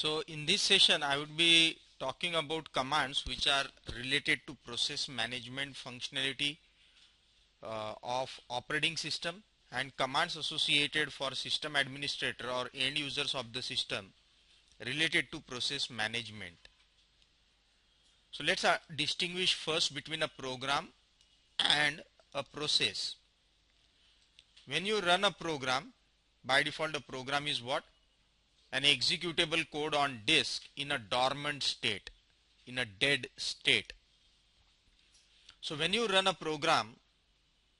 So in this session I would be talking about commands which are related to process management functionality of operating system and commands associated for system administrator or end users of the system related to process management. So let's distinguish first between a program and a process. When you run a program, by default a program is what? An executable code on disk in a dormant state, in a dead state. So when you run a program,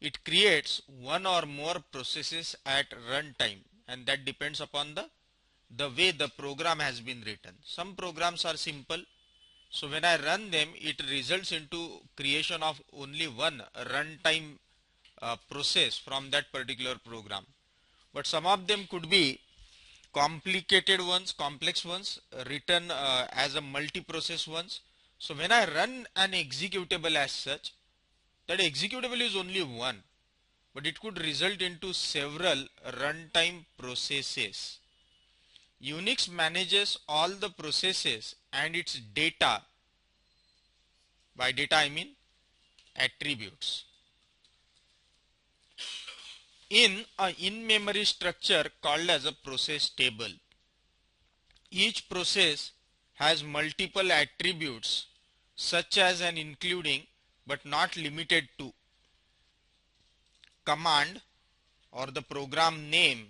it creates one or more processes at runtime, and that depends upon the way the program has been written. Some programs are simple, so when I run them it results into creation of only one runtime process from that particular program. But some of them could be complicated ones, complex ones, written as a multi-process ones. So when I run an executable as such, that executable is only one, but it could result into several runtime processes. Unix manages all the processes and its data. By data I mean attributes in a in-memory structure called as a process table. Each process has multiple attributes such as and including but not limited to command or the program name,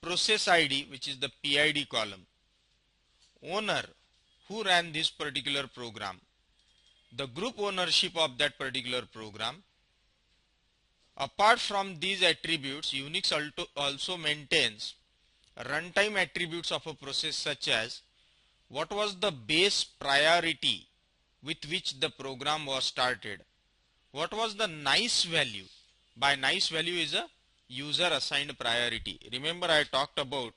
process ID which is the PID column, owner who ran this particular program, the group ownership of that particular program. Apart from these attributes, Unix also maintains runtime attributes of a process such as what was the base priority with which the program was started, what was the nice value. By nice value is a user assigned priority. Remember I talked about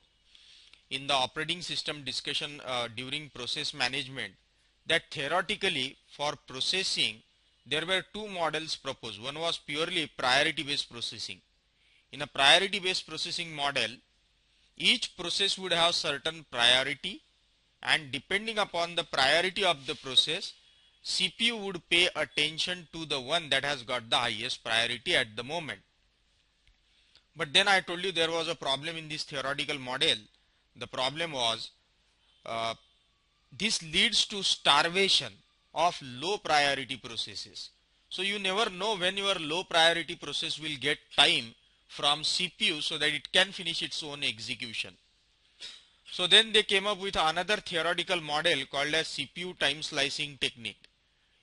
in the operating system discussion during process management that theoretically for processing there were two models proposed. One was purely priority based processing. In a priority based processing model, each process would have certain priority, and depending upon the priority of the process, CPU would pay attention to the one that has got the highest priority at the moment. But then I told you there was a problem in this theoretical model. The problem was this leads to starvation of low priority processes. So you never know when your low priority process will get time from CPU so that it can finish its own execution. So then they came up with another theoretical model called as CPU time slicing technique,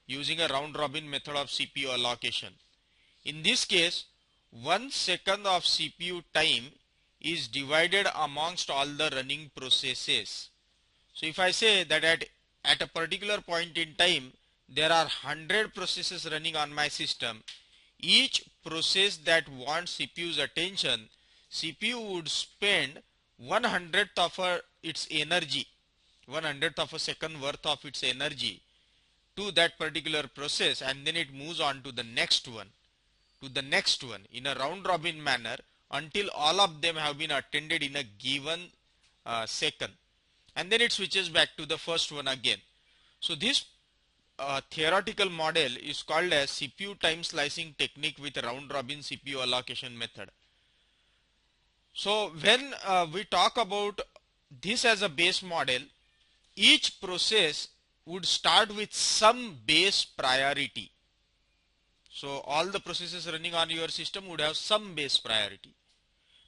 using a round robin method of CPU allocation. In this case, 1 second of CPU time is divided amongst all the running processes. So if I say that at a particular point in time there are 100 processes running on my system, each process that wants CPU's attention, CPU would spend 1/100th of its energy, 1/100th of a second worth of its energy to that particular process, and then it moves on to the next one, in a round robin manner until all of them have been attended in a given second, and then it switches back to the first one again. So this theoretical model is called as CPU time slicing technique with round robin CPU allocation method. So when we talk about this as a base model, each process would start with some base priority. So all the processes running on your system would have some base priority.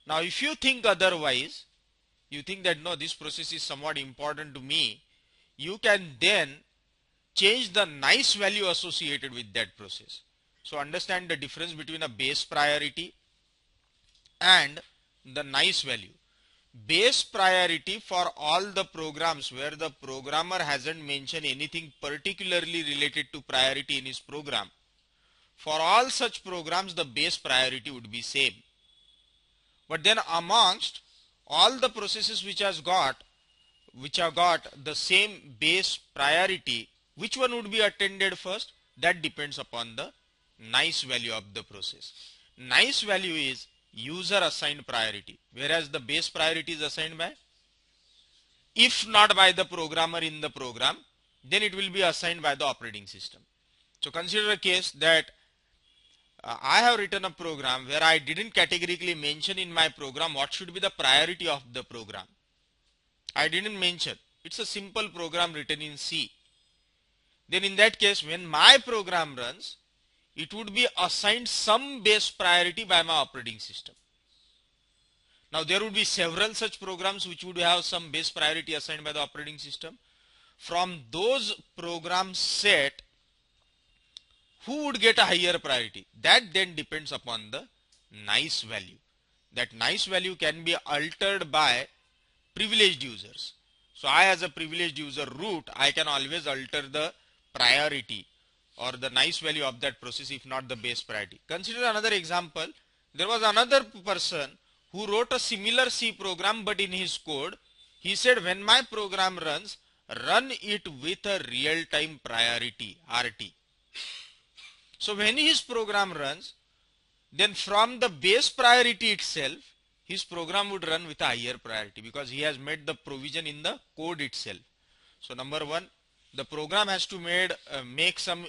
Now if you think otherwise, you think that no, this process is somewhat important to me, you can then change the nice value associated with that process. So understand the difference between a base priority and the nice value. Base priority for all the programs where the programmer hasn't mentioned anything particularly related to priority in his program. For all such programs the base priority would be same. But then amongst all the processes which have got the same base priority, which one would be attended first? That depends upon the nice value of the process. Nice value is user assigned priority, whereas the base priority is assigned by If not by the programmer in the program, then it will be assigned by the operating system. So consider a case that I have written a program where I didn't categorically mention in my program what should be the priority of the program. I didn't mention. It's a simple program written in C. Then in that case, when my program runs, it would be assigned some base priority by my operating system. Now there would be several such programs which would have some base priority assigned by the operating system. From those programs set, who would get a higher priority? That then depends upon the nice value. That nice value can be altered by privileged users. So I, as a privileged user root, I can always alter the priority or the nice value of that process, if not the base priority. Consider another example. There was another person who wrote a similar C program, but in his code he said, when my program runs, run it with a real-time priority, RT. So when his program runs, then from the base priority itself, his program would run with a higher priority because he has made the provision in the code itself. So number one, the program has to make some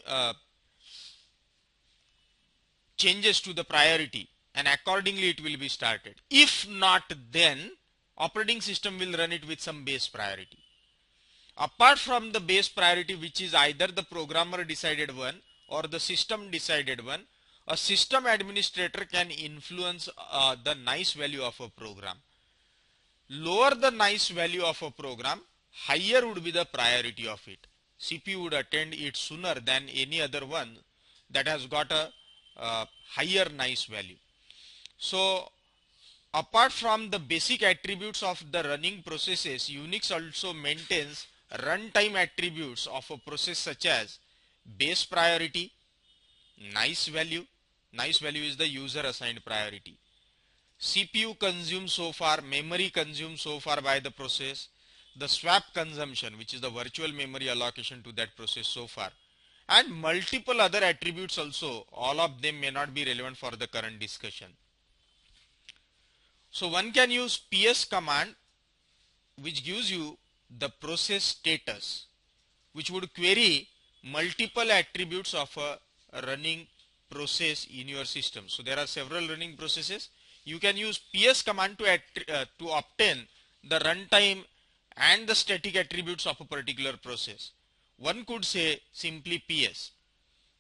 changes to the priority, and accordingly it will be started. If not, then operating system will run it with some base priority. Apart from the base priority, which is either the programmer decided one or the system decided one, a system administrator can influence the nice value of a program. Lower the nice value of a program, higher would be the priority of it. CPU would attend it sooner than any other one that has got a higher nice value. So apart from the basic attributes of the running processes, Unix also maintains runtime attributes of a process such as base priority, nice value. Nice value is the user assigned priority. CPU consumed so far, memory consumed so far by the process, the swap consumption, which is the virtual memory allocation to that process so far, and multiple other attributes also. All of them may not be relevant for the current discussion. So one can use ps command, which gives you the process status, which would query multiple attributes of a running process in your system. So there are several running processes. You can use ps command to obtain the runtime and the static attributes of a particular process. One could say simply ps,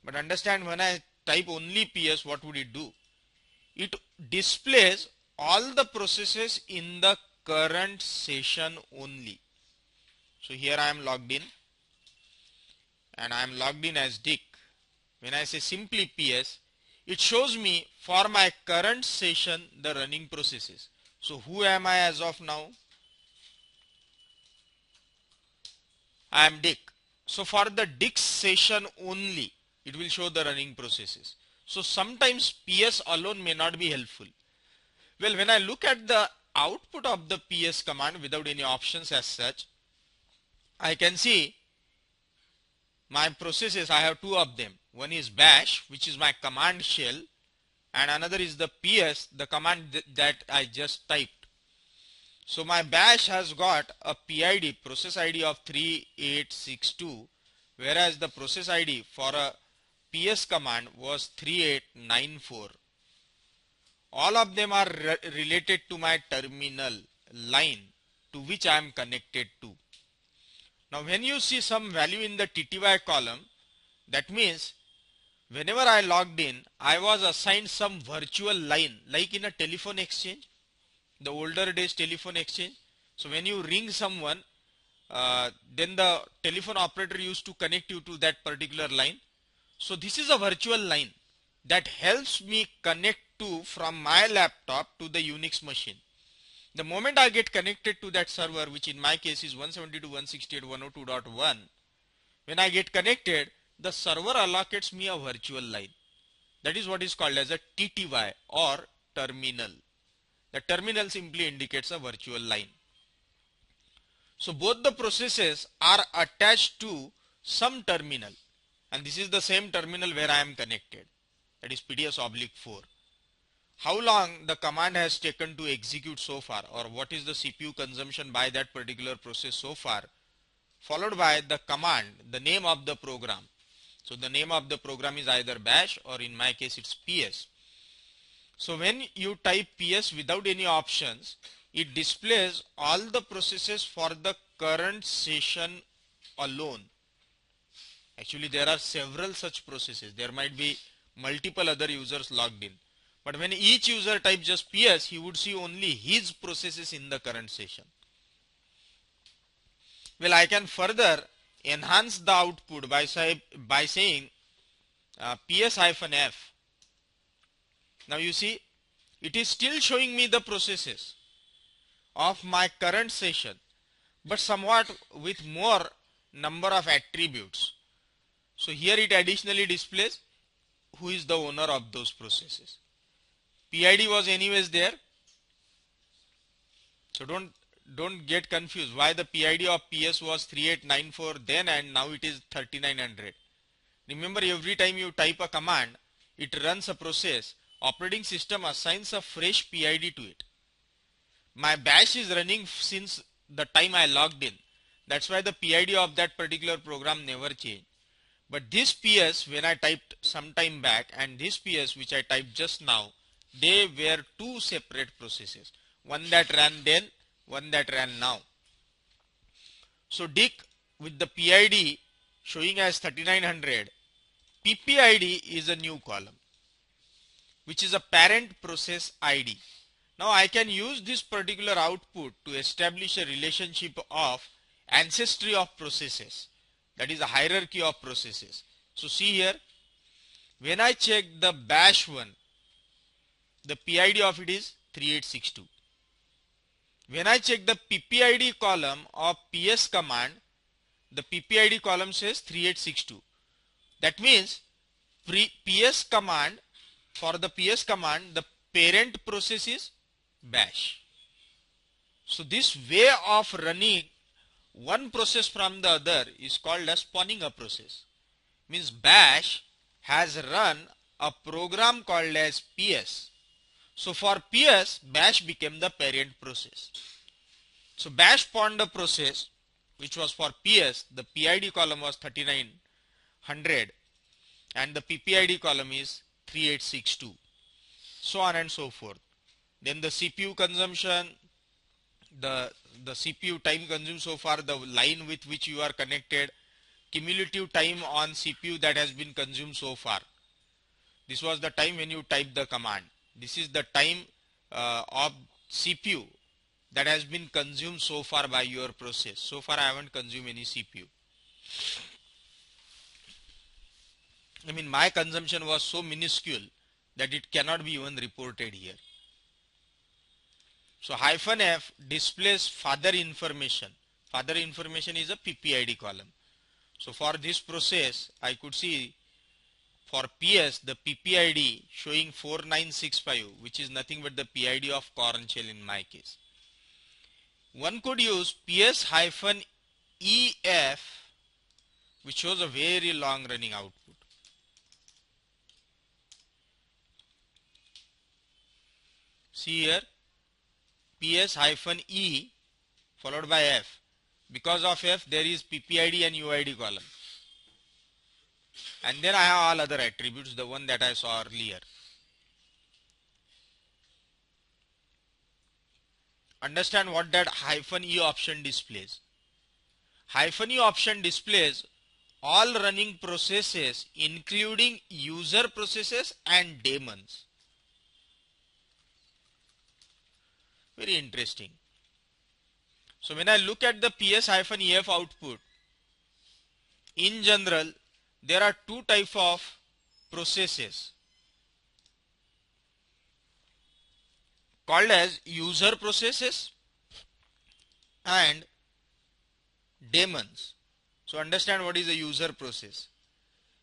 but understand, when I type only ps, what would it do? It displays all the processes in the current session only. So here I am logged in and I am logged in as Dick. When I say simply ps, it shows me for my current session the running processes. So who am I as of now? I am Dick. So for the Dick session only, it will show the running processes. So sometimes ps alone may not be helpful. Well, when I look at the output of the ps command without any options as such, I can see my processes. I have two of them. One is bash, which is my command shell, and another is the ps, the command that I just typed. So my bash has got a PID, process ID of 3862, whereas the process ID for a ps command was 3894. All of them are related to my terminal line to which I am connected to. Now when you see some value in the TTY column, that means whenever I logged in, I was assigned some virtual line, like in a telephone exchange, the older days telephone exchange. So when you ring someone, then the telephone operator used to connect you to that particular line. So this is a virtual line that helps me connect to from my laptop to the Unix machine. The moment I get connected to that server, which in my case is 172.168.102.1, when I get connected, the server allocates me a virtual line. That is what is called as a TTY or terminal. The terminal simply indicates a virtual line. So both the processes are attached to some terminal, and this is the same terminal where I am connected, that is PDS-4. how long the command has taken to execute so far, or what is the CPU consumption by that particular process so far, followed by the command, the name of the program. So the name of the program is either bash, or in my case it's ps. So when you type ps without any options, it displays all the processes for the current session alone. Actually, there are several such processes. There might be multiple other users logged in. But when each user types just ps, he would see only his processes in the current session. Well, I can further enhance the output by saying ps-f. Now you see, it is still showing me the processes of my current session, but somewhat with more number of attributes. So here it additionally displays who is the owner of those processes. PID was anyways there. So don't get confused why the PID of PS was 3894 then and now it is 3900. Remember, every time you type a command, it runs a process. Operating system assigns a fresh PID to it. My bash is running since the time I logged in. That's why the PID of that particular program never changed. But this PS when I typed some time back and this PS which I typed just now, they were two separate processes. One that ran then, one that ran now. So Dick with the PID showing as 3900, PPID is a new column which is a parent process ID. Now I can use this particular output to establish a relationship of ancestry of processes, that is a hierarchy of processes. So see here, when I check the bash one, the PID of it is 3862. When I check the PPID column of PS command, the PPID column says 3862. That means PS command, for the PS command, the parent process is bash. So this way of running one process from the other is called as spawning a process. Means bash has run a program called as PS. So for PS, bash became the parent process. So bash spawned a process which was for PS. The PID column was 3900 and the PPID column is 3862. So on and so forth. Then the CPU consumption, the CPU time consumed so far, the line with which you are connected, cumulative time on CPU that has been consumed so far. This was the time when you type the command. This is the time of CPU that has been consumed so far by your process. So far I haven't consumed any CPU. I mean, my consumption was so minuscule that it cannot be even reported here. So -f displays father information. Father information is a PPID column. So for this process, I could see for PS the PPID showing 4965, which is nothing but the PID of corn shell in my case. One could use PS-EF, which shows a very long running output. See here, PS-E followed by F. Because of F, there is PPID and UID column. And then I have all other attributes, the one that I saw earlier. Understand what that -E option displays. -E option displays all running processes including user processes and daemons. Very interesting. So when I look at the PS-EF output, in general, there are two types of processes called as user processes and daemons. So understand what is a user process.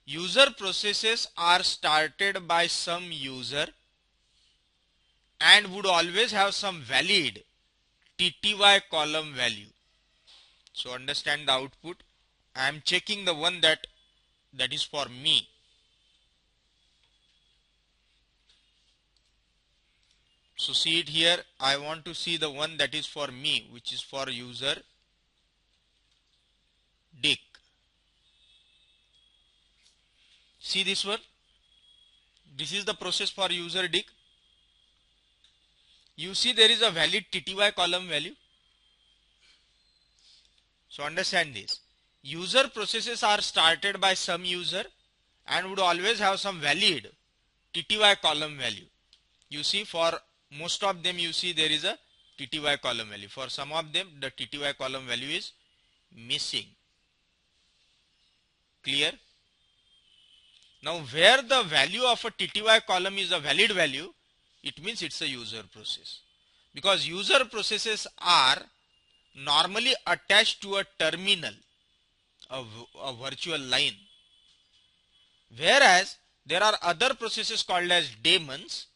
User processes are started by some user and would always have some valid TTY column value. So understand the output. I am checking the one that is for me. So see it here. I want to see the one that is for me, which is for user dick. See this one. This is the process for user dick. You see there is a valid TTY column value. So understand this. User processes are started by some user and would always have some valid TTY column value. You see for most of them you see there is a TTY column value. For some of them the TTY column value is missing. Clear? Now where the value of a TTY column is a valid value, it means it's a user process. Because user processes are normally attached to a terminal, a virtual line. Whereas there are other processes called as daemons.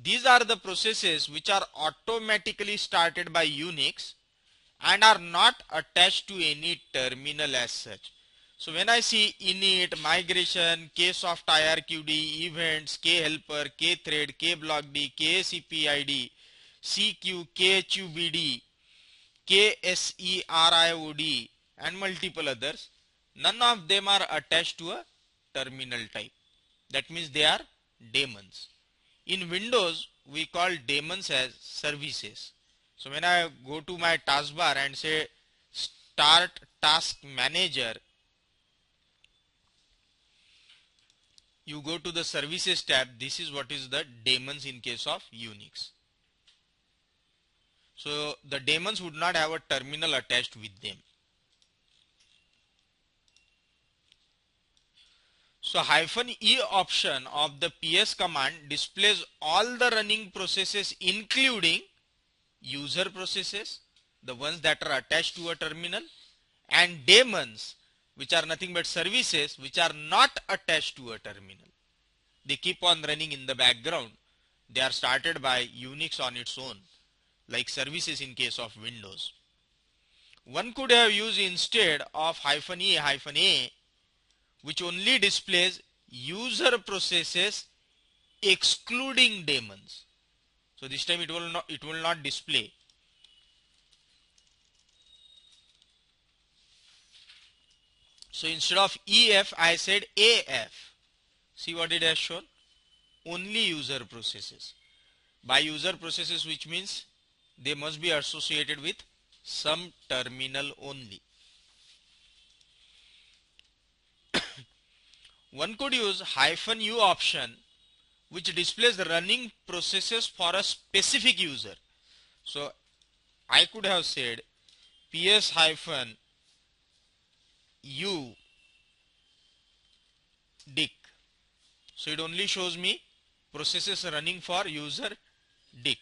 These are the processes which are automatically started by Unix and are not attached to any terminal as such. So when I see init, migration, ksoft irqd, events, khelper, kthread, kblockd, kcpid, cq, khubd, kseriod and multiple others, none of them are attached to a terminal type. That means they are daemons. In Windows we call daemons as services. So when I go to my taskbar and say start task manager, you go to the services tab. This is what is the daemons in case of Unix. So the daemons would not have a terminal attached with them. So -e option of the ps command displays all the running processes including user processes, the ones that are attached to a terminal, and daemons, which are nothing but services which are not attached to a terminal. They keep on running in the background. They are started by Unix on its own, like services in case of Windows. One could have used instead of -e-a, which only displays user processes excluding daemons. So this time it will not display. So instead of EF I said AF. See what it has shown? Only user processes. By user processes, which means they must be associated with some terminal only. One could use -u option which displays the running processes for a specific user. So I could have said ps-u dick. So it only shows me processes running for user dick.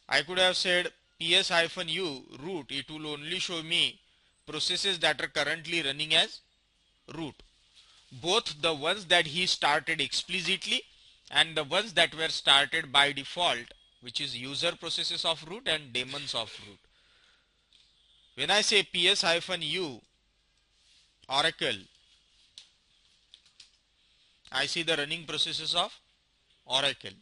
I could have said ps-u root. It will only show me processes that are currently running as root. Both the ones that he started explicitly and the ones that were started by default, which is user processes of root and daemons of root. When I say ps-u Oracle, I see the running processes of Oracle.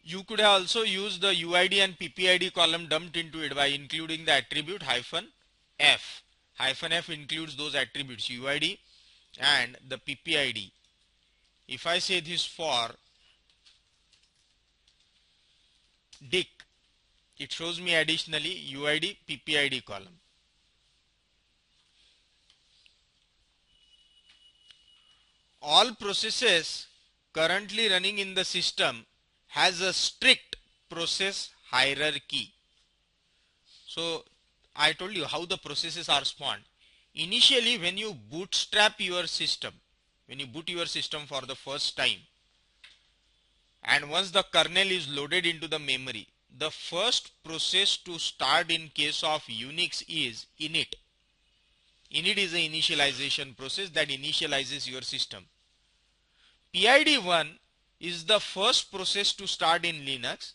You could have also used the UID and PPID column dumped into it by including the attribute -f. -f includes those attributes UID and the PPID. If I say this for dick, it shows me additionally UID PPID column. All processes currently running in the system has a strict process hierarchy. So I told you how the processes are spawned. Initially when you bootstrap your system, when you boot your system for the first time, and once the kernel is loaded into the memory, the first process to start in case of Unix is init. Init is the initialization process that initializes your system. PID1 is the first process to start in Linux,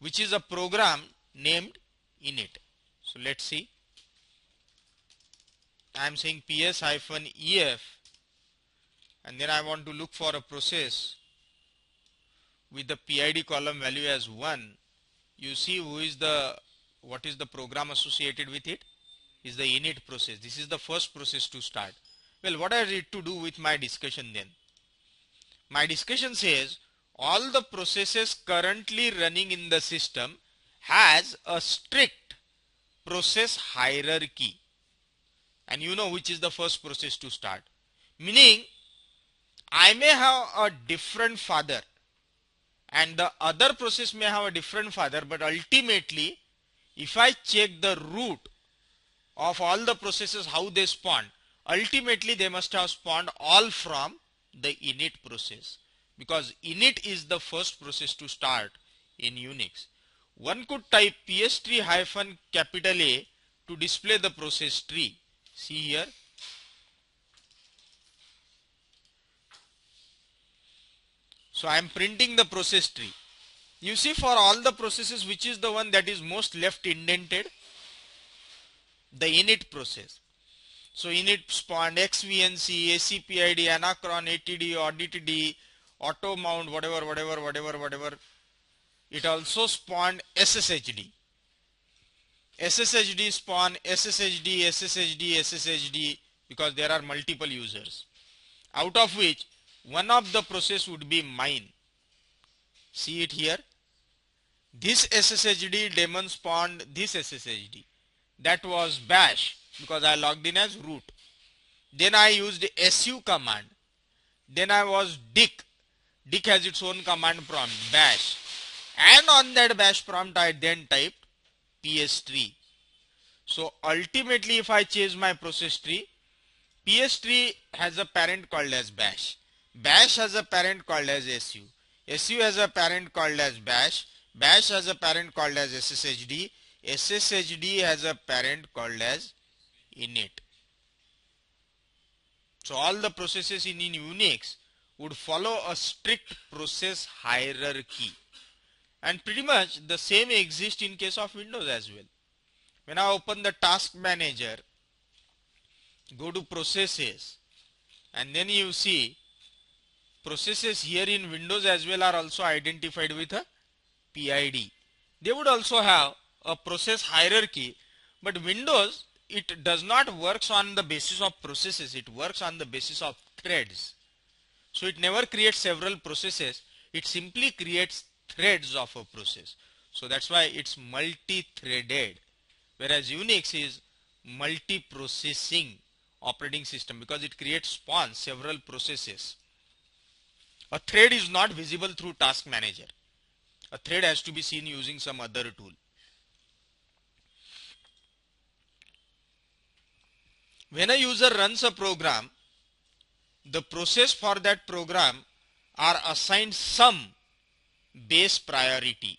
which is a program named init. So let's see. I am saying ps-ef, and then I want to look for a process with the PID column value as 1. You see what is the program associated with it? Is the init process. This is the first process to start. Well, what has it to do with my discussion then? My discussion says all the processes currently running in the system has a strict process hierarchy, and you know which is the first process to start. Meaning, I may have a different father and the other process may have a different father, but ultimately if I check the root of all the processes how they spawn, ultimately they must have spawned all from the init process, because init is the first process to start in Unix. One could type ps-tree hyphen capital A to display the process tree. See here. So I am printing the process tree. You see, for all the processes, which is the one that is most left indented? The init process. So init spawned xvnc, acpid, anachron, atd, auditd, auto mount, whatever. It also spawned sshd. SSHD spawn SSHD because there are multiple users, out of which one of the process would be mine. See it here. This SSHD daemon spawned this SSHD. That was bash because I logged in as root. Then I used su command. Then I was dick. Dick has its own command prompt, bash. And on that bash prompt I then typed ps-tree. So ultimately if I change my process tree, ps-tree has a parent called as bash. Bash has a parent called as su. Su has a parent called as bash. Bash has a parent called as sshd. SSHD has a parent called as init. So all the processes in Unix would follow a strict process hierarchy. And pretty much the same exists in case of Windows as well. When I open the task manager, go to processes, and then you see processes here in Windows as well are also identified with a PID. They would also have a process hierarchy, but Windows, it does not works on the basis of processes, it works on the basis of threads. So it never creates several processes, it simply creates threads of a process. So that's why it's multi-threaded, whereas Unix is multi-processing operating system because it creates spawns several processes. A thread is not visible through task manager. A thread has to be seen using some other tool. When a user runs a program, the process for that program are assigned some base priority.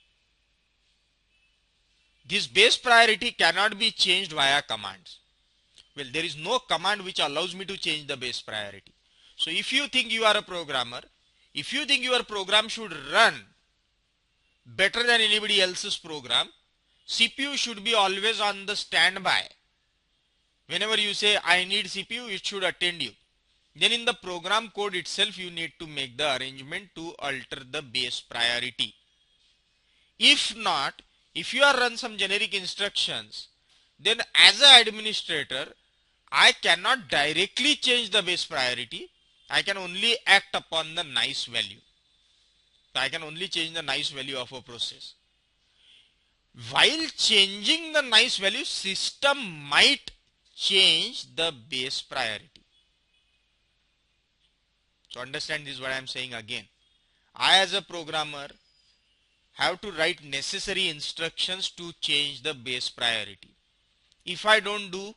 This base priority cannot be changed via commands. Well, there is no command which allows me to change the base priority. So if you think you are a programmer, if you think your program should run better than anybody else's program, CPU should be always on the standby. Whenever you say I need CPU, it should attend you. Then in the program code itself you need to make the arrangement to alter the base priority. If not, if you are run some generic instructions, then as an administrator I cannot directly change the base priority. I can only act upon the nice value. So I can only change the nice value of a process. While changing the nice value, system might change the base priority. So understand this, what I am saying again. I as a programmer have to write necessary instructions to change the base priority. If I don't do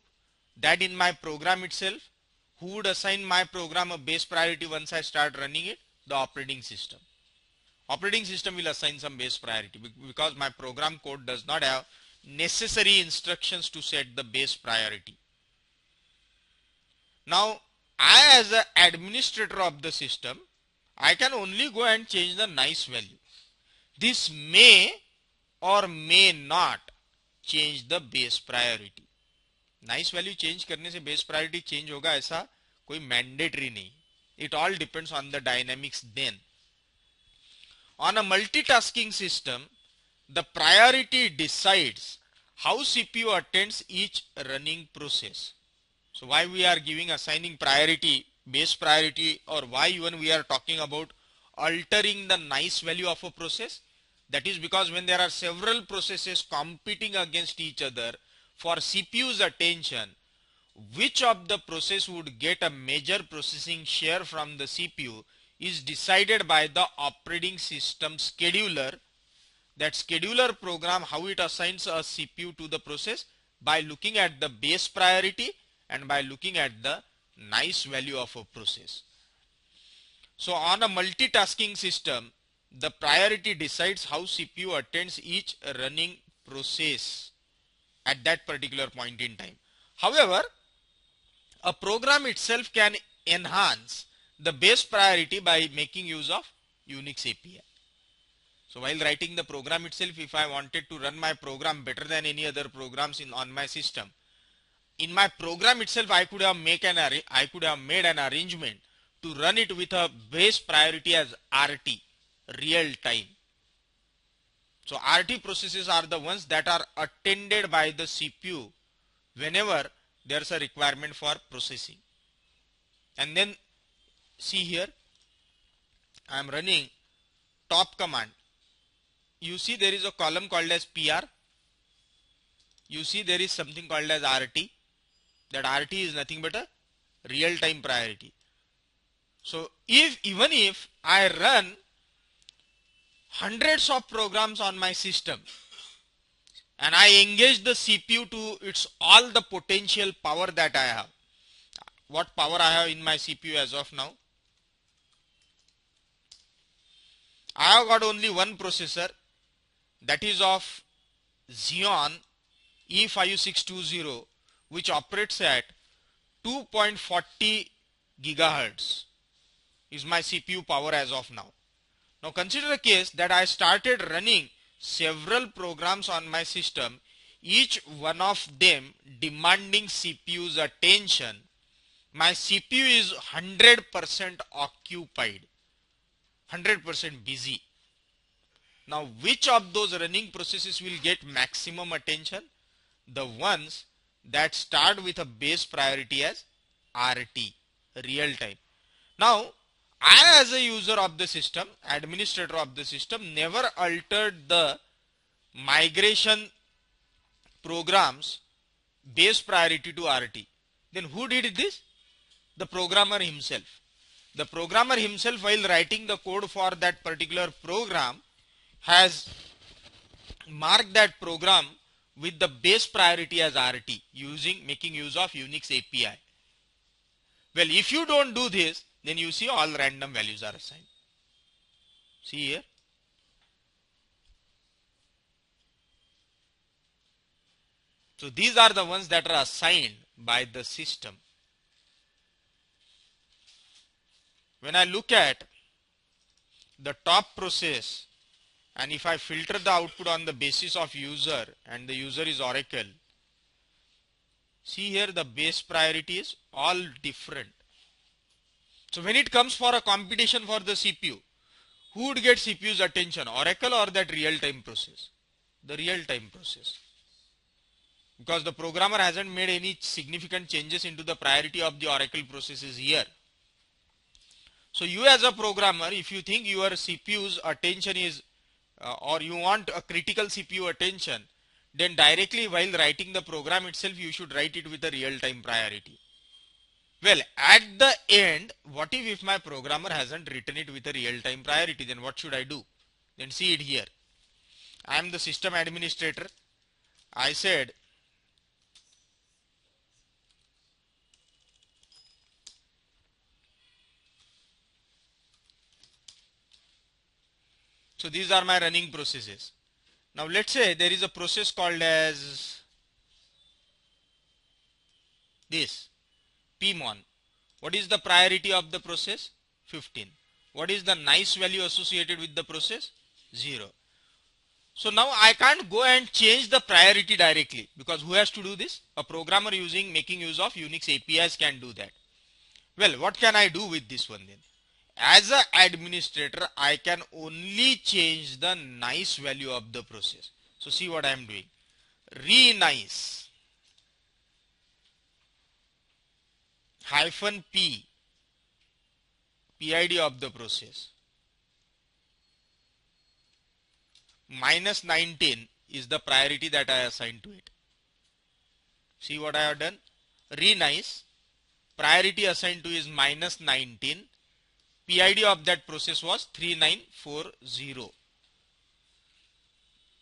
that in my program itself, who would assign my program a base priority once I start running it? The operating system. Operating system will assign some base priority because my program code does not have necessary instructions to set the base priority. Now, I as an administrator of the system, I can only go and change the nice value. This may or may not change the base priority. Nice value change करने से base priority change होगा ऐसा कोई mandatory नहीं. It all depends on the dynamics then. On a multitasking system, the priority decides how CPU attends each running process. So why we are giving assigning priority, base priority, or why even we are talking about altering the nice value of a process? That is because when there are several processes competing against each other for CPU's attention, which of the process would get a major processing share from the CPU is decided by the operating system scheduler. That scheduler program how it assigns a CPU to the process by looking at the base priority and by looking at the nice value of a process. So on a multitasking system, the priority decides how CPU attends each running process at that particular point in time. However, a program itself can enhance the base priority by making use of Unix API. So while writing the program itself, if I wanted to run my program better than any other programs on my system, in my program itself I could have made an arrangement to run it with a base priority as RT, real time. So RT processes are the ones that are attended by the CPU whenever there's a requirement for processing. And then see here, I am running top command. You see there is a column called as PR. You see there is something called as RT. That RT is nothing but a real time priority. So even if I run hundreds of programs on my system and I engage the CPU to its all the potential power that I have. What power I have in my CPU as of now? I have got only one processor, that is of Xeon E5620, which operates at 2.40 gigahertz is my CPU power as of now. Now consider a case that I started running several programs on my system, each one of them demanding CPU's attention. My CPU is 100% occupied, 100% busy. Now which of those running processes will get maximum attention? The ones that start with a base priority as RT, real time. Now I as a user of the system, administrator of the system, never altered the migration programs base priority to RT. Then who did this? The programmer himself. The programmer himself, while writing the code for that particular program, has marked that program with the base priority as RT, making use of Unix API. Well, if you don't do this, then you see all random values are assigned. See here. So these are the ones that are assigned by the system. When I look at the top process and if I filter the output on the basis of user and the user is Oracle, see here the base priority is all different. So when it comes for a competition for the CPU, who would get CPU's attention, Oracle or that real-time process? The real-time process. Because the programmer hasn't made any significant changes into the priority of the Oracle processes here. So you as a programmer, if you think your CPU's attention is or you want a critical CPU attention, then directly while writing the program itself you should write it with a real-time priority. Well, at the end, what if my programmer hasn't written it with a real-time priority? Then what should I do? Then see it here. I am the system administrator. I said so these are my running processes. Now let's say there is a process called as this PMON. What is the priority of the process? 15. What is the nice value associated with the process? 0. So now I can't go and change the priority directly, because who has to do this? A programmer making use of Unix APIs can do that. Well, what can I do with this one then? As an administrator, I can only change the nice value of the process. So see what I am doing. Renice hyphen p, PID of the process, minus 19 is the priority that I assigned to it. See what I have done? Renice, priority assigned to is minus 19, PID of that process was 3940.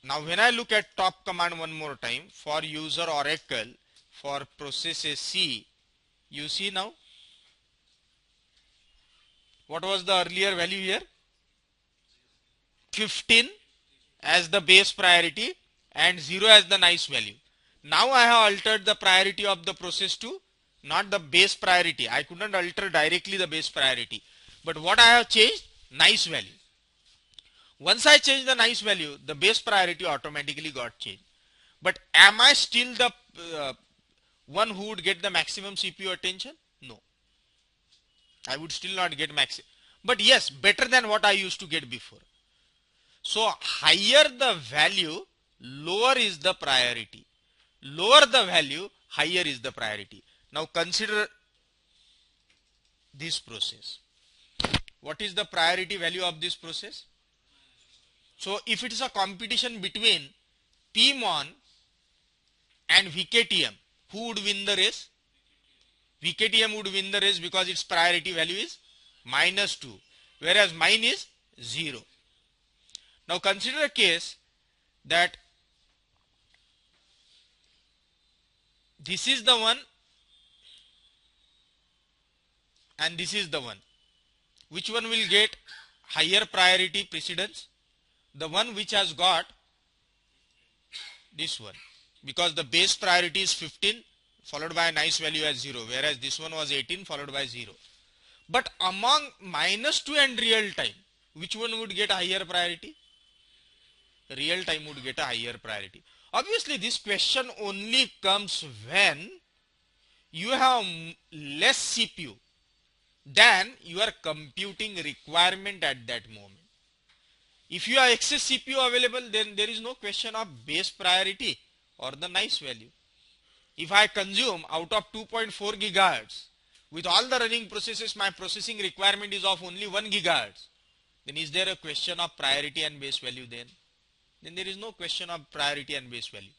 Now when I look at top command one more time, for user Oracle, for processes C, you see now, what was the earlier value here? 15 as the base priority and 0 as the nice value. Now I have altered the priority of the process to not the base priority. I couldn't alter directly the base priority. But what I have changed? Nice value. Once I change the nice value, the base priority automatically got changed. But am I still the one who would get the maximum CPU attention? No. I would still not get maximum. But yes, better than what I used to get before. So higher the value, lower is the priority. Lower the value, higher is the priority. Now consider this process. What is the priority value of this process? So if it is a competition between PMON and VKTM, who would win the race? VKTM would win the race because its priority value is minus 2, whereas mine is 0. Now consider a case that this is the one and this is the one. Which one will get higher priority precedence? The one which has got this one, because the base priority is 15 followed by a nice value as 0, whereas this one was 18 followed by 0. But among minus 2 and real time, which one would get a higher priority? Real time would get a higher priority. Obviously this question only comes when you have less CPU than your computing requirement at that moment. If you have excess CPU available, then there is no question of base priority or the nice value. If I consume out of 2.4 gigahertz, with all the running processes, my processing requirement is of only 1 gigahertz, then is there a question of priority and base value then? Then there is no question of priority and base value.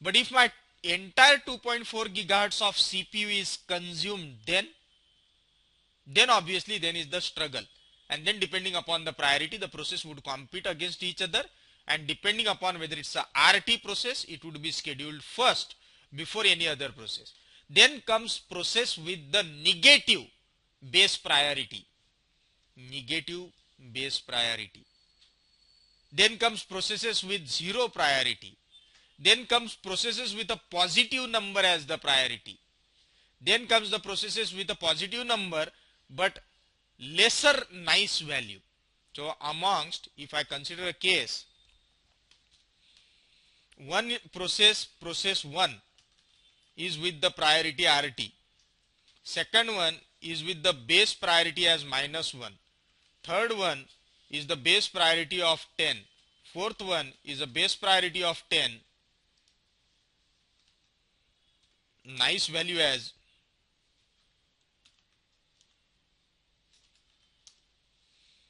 But if my entire 2.4 gigahertz of CPU is consumed, then obviously then is the struggle. And then depending upon the priority, the process would compete against each other, and depending upon whether it's a RT process, it would be scheduled first before any other process. Then comes process with the negative base priority. Negative base priority. Then comes processes with 0 priority. Then comes processes with a positive number as the priority. Then comes the processes with a positive number but lesser nice value. So amongst, if I consider a case, one process 1 is with the priority RT. Second one is with the base priority as minus 1. Third one is the base priority of 10. Fourth one is a base priority of 10. Nice value as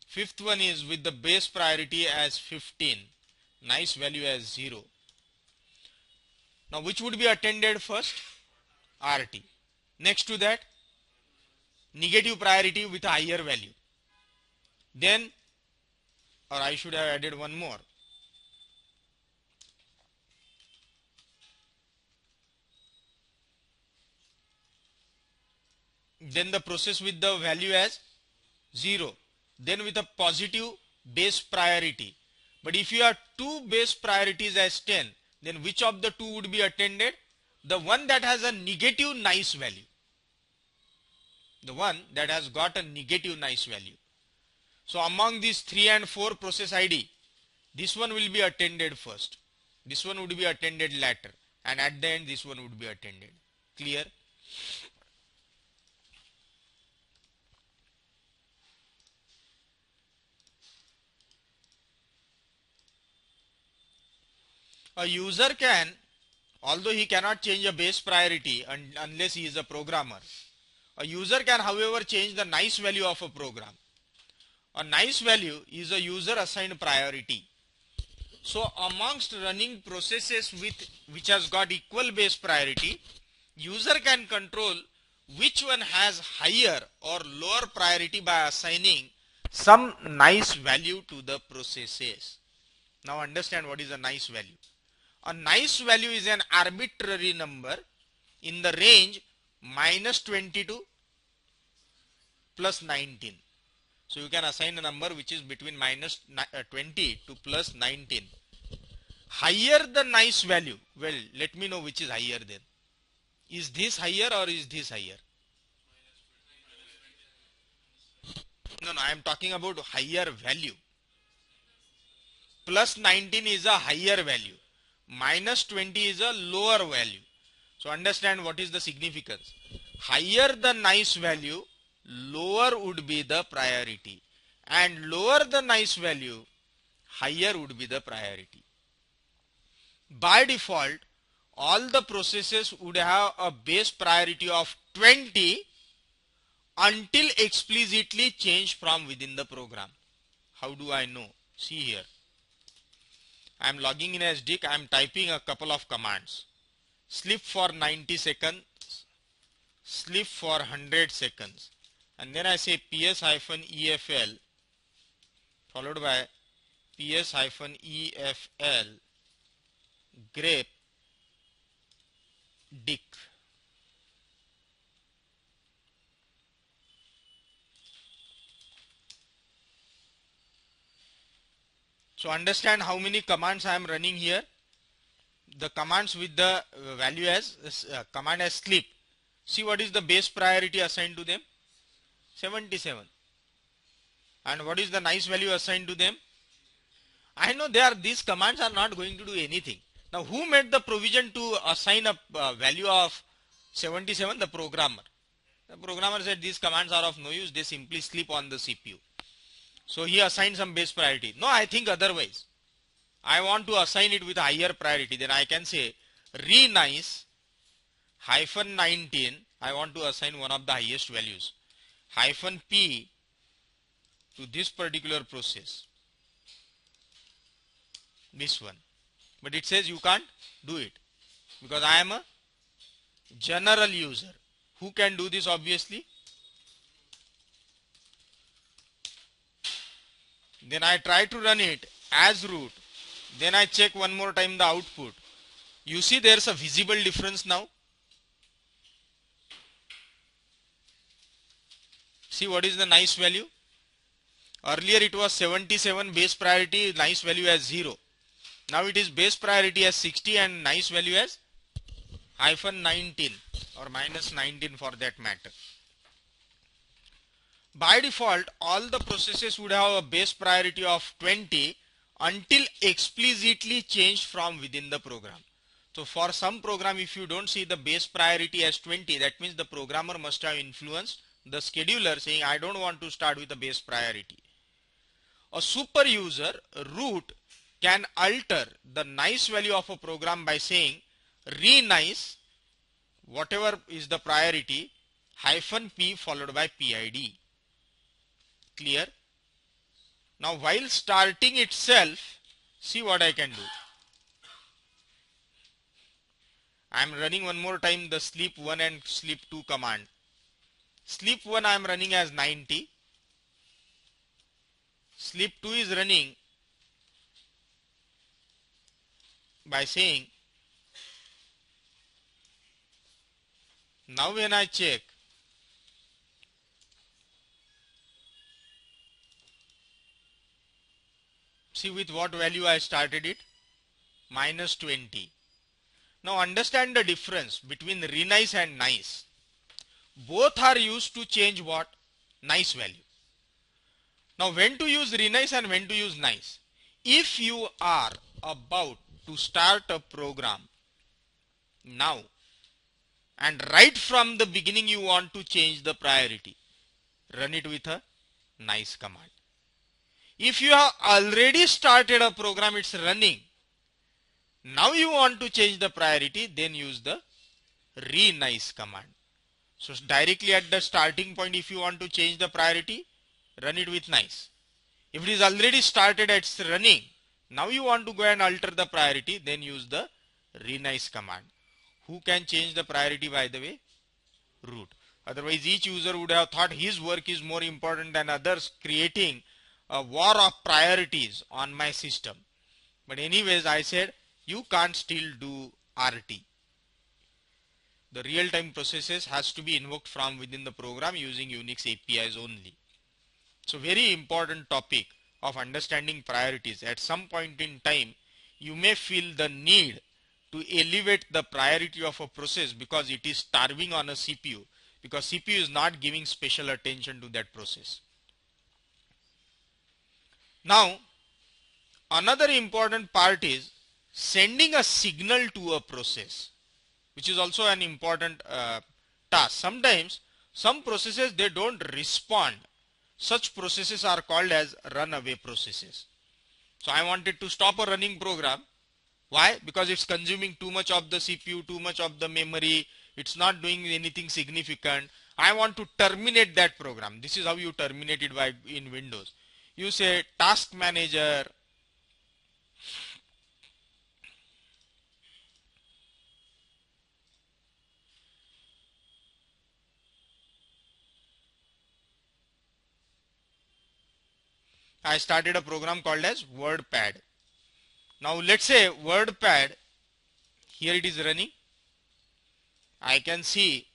fifth one is with the base priority as 15. Nice value as 0. Now which would be attended first? RT. Next to that, negative priority with a higher value. Then, or I should have added one more. Then the process with the value as 0. Then with a positive base priority. But if you have two base priorities as 10, then which of the two would be attended? The one that has a negative nice value. The one that has got a negative nice value. So among these 3 and 4 process ID, This one will be attended first. This one would be attended later. And at the end, this one would be attended. Clear? A user can, although he cannot change a base priority unless he is a programmer, a user can, however, change the nice value of a program. A nice value is a user assigned priority. So amongst running processes which has got equal base priority, user can control which one has higher or lower priority by assigning some nice value to the processes. Now understand what is a nice value. A nice value is an arbitrary number in the range minus 20 to plus 19. So you can assign a number which is between minus 20 to plus 19. Higher the nice value. Well, let me know which is higher then. Is this higher or is this higher? No, I am talking about higher value. Plus 19 is a higher value. Minus 20 is a lower value. So understand what is the significance. Higher the nice value, lower would be the priority. And lower the nice value, higher would be the priority. By default, all the processes would have a base priority of 20 until explicitly changed from within the program. How do I know? See here. I am logging in as Dick. I am typing a couple of commands. Sleep for 90 seconds, sleep for 100 seconds. And then I say ps-efl followed by ps-efl grep Dick. So understand how many commands I am running here. The commands with the value as command as sleep. See what is the base priority assigned to them? 77. And what is the nice value assigned to them? I know these commands are not going to do anything. Now who made the provision to assign a value of 77? The programmer. The programmer said these commands are of no use. They simply sleep on the CPU. So he assigned some base priority. No, I think otherwise. I want to assign it with a higher priority. Then I can say renice hyphen 19. I want to assign one of the highest values. Hyphen P to this particular process. This one. But it says you can't do it. Because I am a general user. Who can do this obviously? Then I try to run it as root. Then I check one more time the output. You see there's a visible difference now. See what is the nice value? Earlier it was 77 base priority, nice value as 0. Now it is base priority as 60 and nice value as hyphen 19 or minus 19 for that matter. By default, all the processes would have a base priority of 20 until explicitly changed from within the program. So for some program, if you don't see the base priority as 20, that means the programmer must have influenced the scheduler saying I don't want to start with a base priority. A super user root can alter the nice value of a program by saying renice whatever is the priority hyphen P followed by PID. Clear? Now while starting itself, see what I can do. I am running one more time the sleep 1 and sleep 2 command. Sleep 1 I am running as 90. Sleep 2 is running by saying, now when I check, see with what value I started it? Minus 20. Now understand the difference between renice and nice. Both are used to change what? Nice value. Now when to use renice and when to use nice? if you are about to start a program now and right from the beginning you want to change the priority, run it with a nice command. If you have already started a program, it's running, now you want to change the priority, then use the re-nice command. So directly at the starting point, if you want to change the priority, run it with nice. If it is already started, it's running, now you want to go and alter the priority, then use the re-nice command. Who can change the priority, by the way? Root. Otherwise each user would have thought his work is more important than others, creating a war of priorities on my system. But anyways, I said you can't still do RT. The real-time processes has to be invoked from within the program using Unix APIs only. So very important topic of understanding priorities. At some point in time, you may feel the need to elevate the priority of a process because it is starving on a CPU, because CPU is not giving special attention to that process. Now, another important part is sending a signal to a process, which is also an important task. Sometimes some processes, they don't respond. Such processes are called as runaway processes. So I wanted to stop a running program. Why? Because it's consuming too much of the CPU, too much of the memory. It's not doing anything significant. I want to terminate that program. This is how you terminate it in Windows. You say task manager I started a program called as WordPad. Now let's say WordPad, here it is running. I can see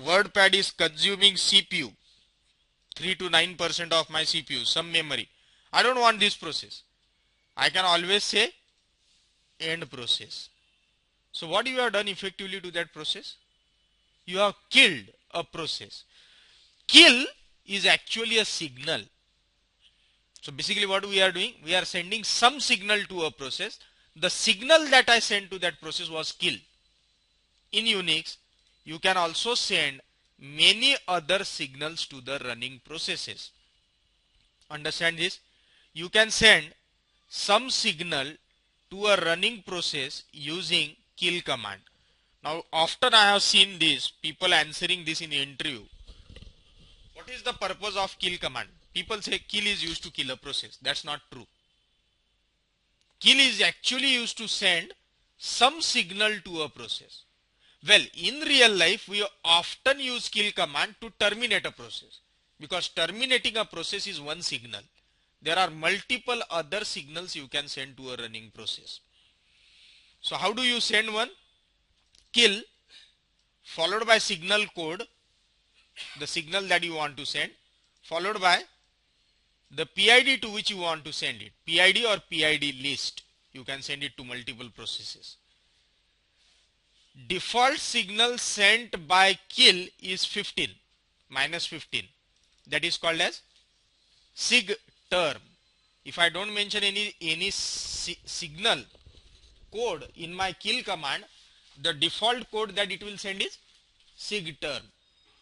WordPad is consuming CPU, 3 to 9% of my CPU, some memory. I don't want this process. I can always say end process. So what you have done effectively to that process? You have killed a process. Kill is actually a signal. So basically what we are doing, we are sending some signal to a process. The signal that I sent to that process was kill. In Unix, you can also send many other signals to the running processes. Understand this? You can send some signal to a running process using kill command. Now often I have seen this, people answering this in the interview. What is the purpose of kill command? People say kill is used to kill a process. That's not true. Kill is actually used to send some signal to a process. Well, in real life, we often use kill command to terminate a process, because terminating a process is one signal. There are multiple other signals you can send to a running process. So how do you send one? Kill followed by signal code, the signal that you want to send, followed by the PID to which you want to send it. PID or PID list. You can send it to multiple processes. Default signal sent by kill is 15, minus 15. That is called as sig term. If I don't mention any signal code in my kill command, the default code that it will send is sig term.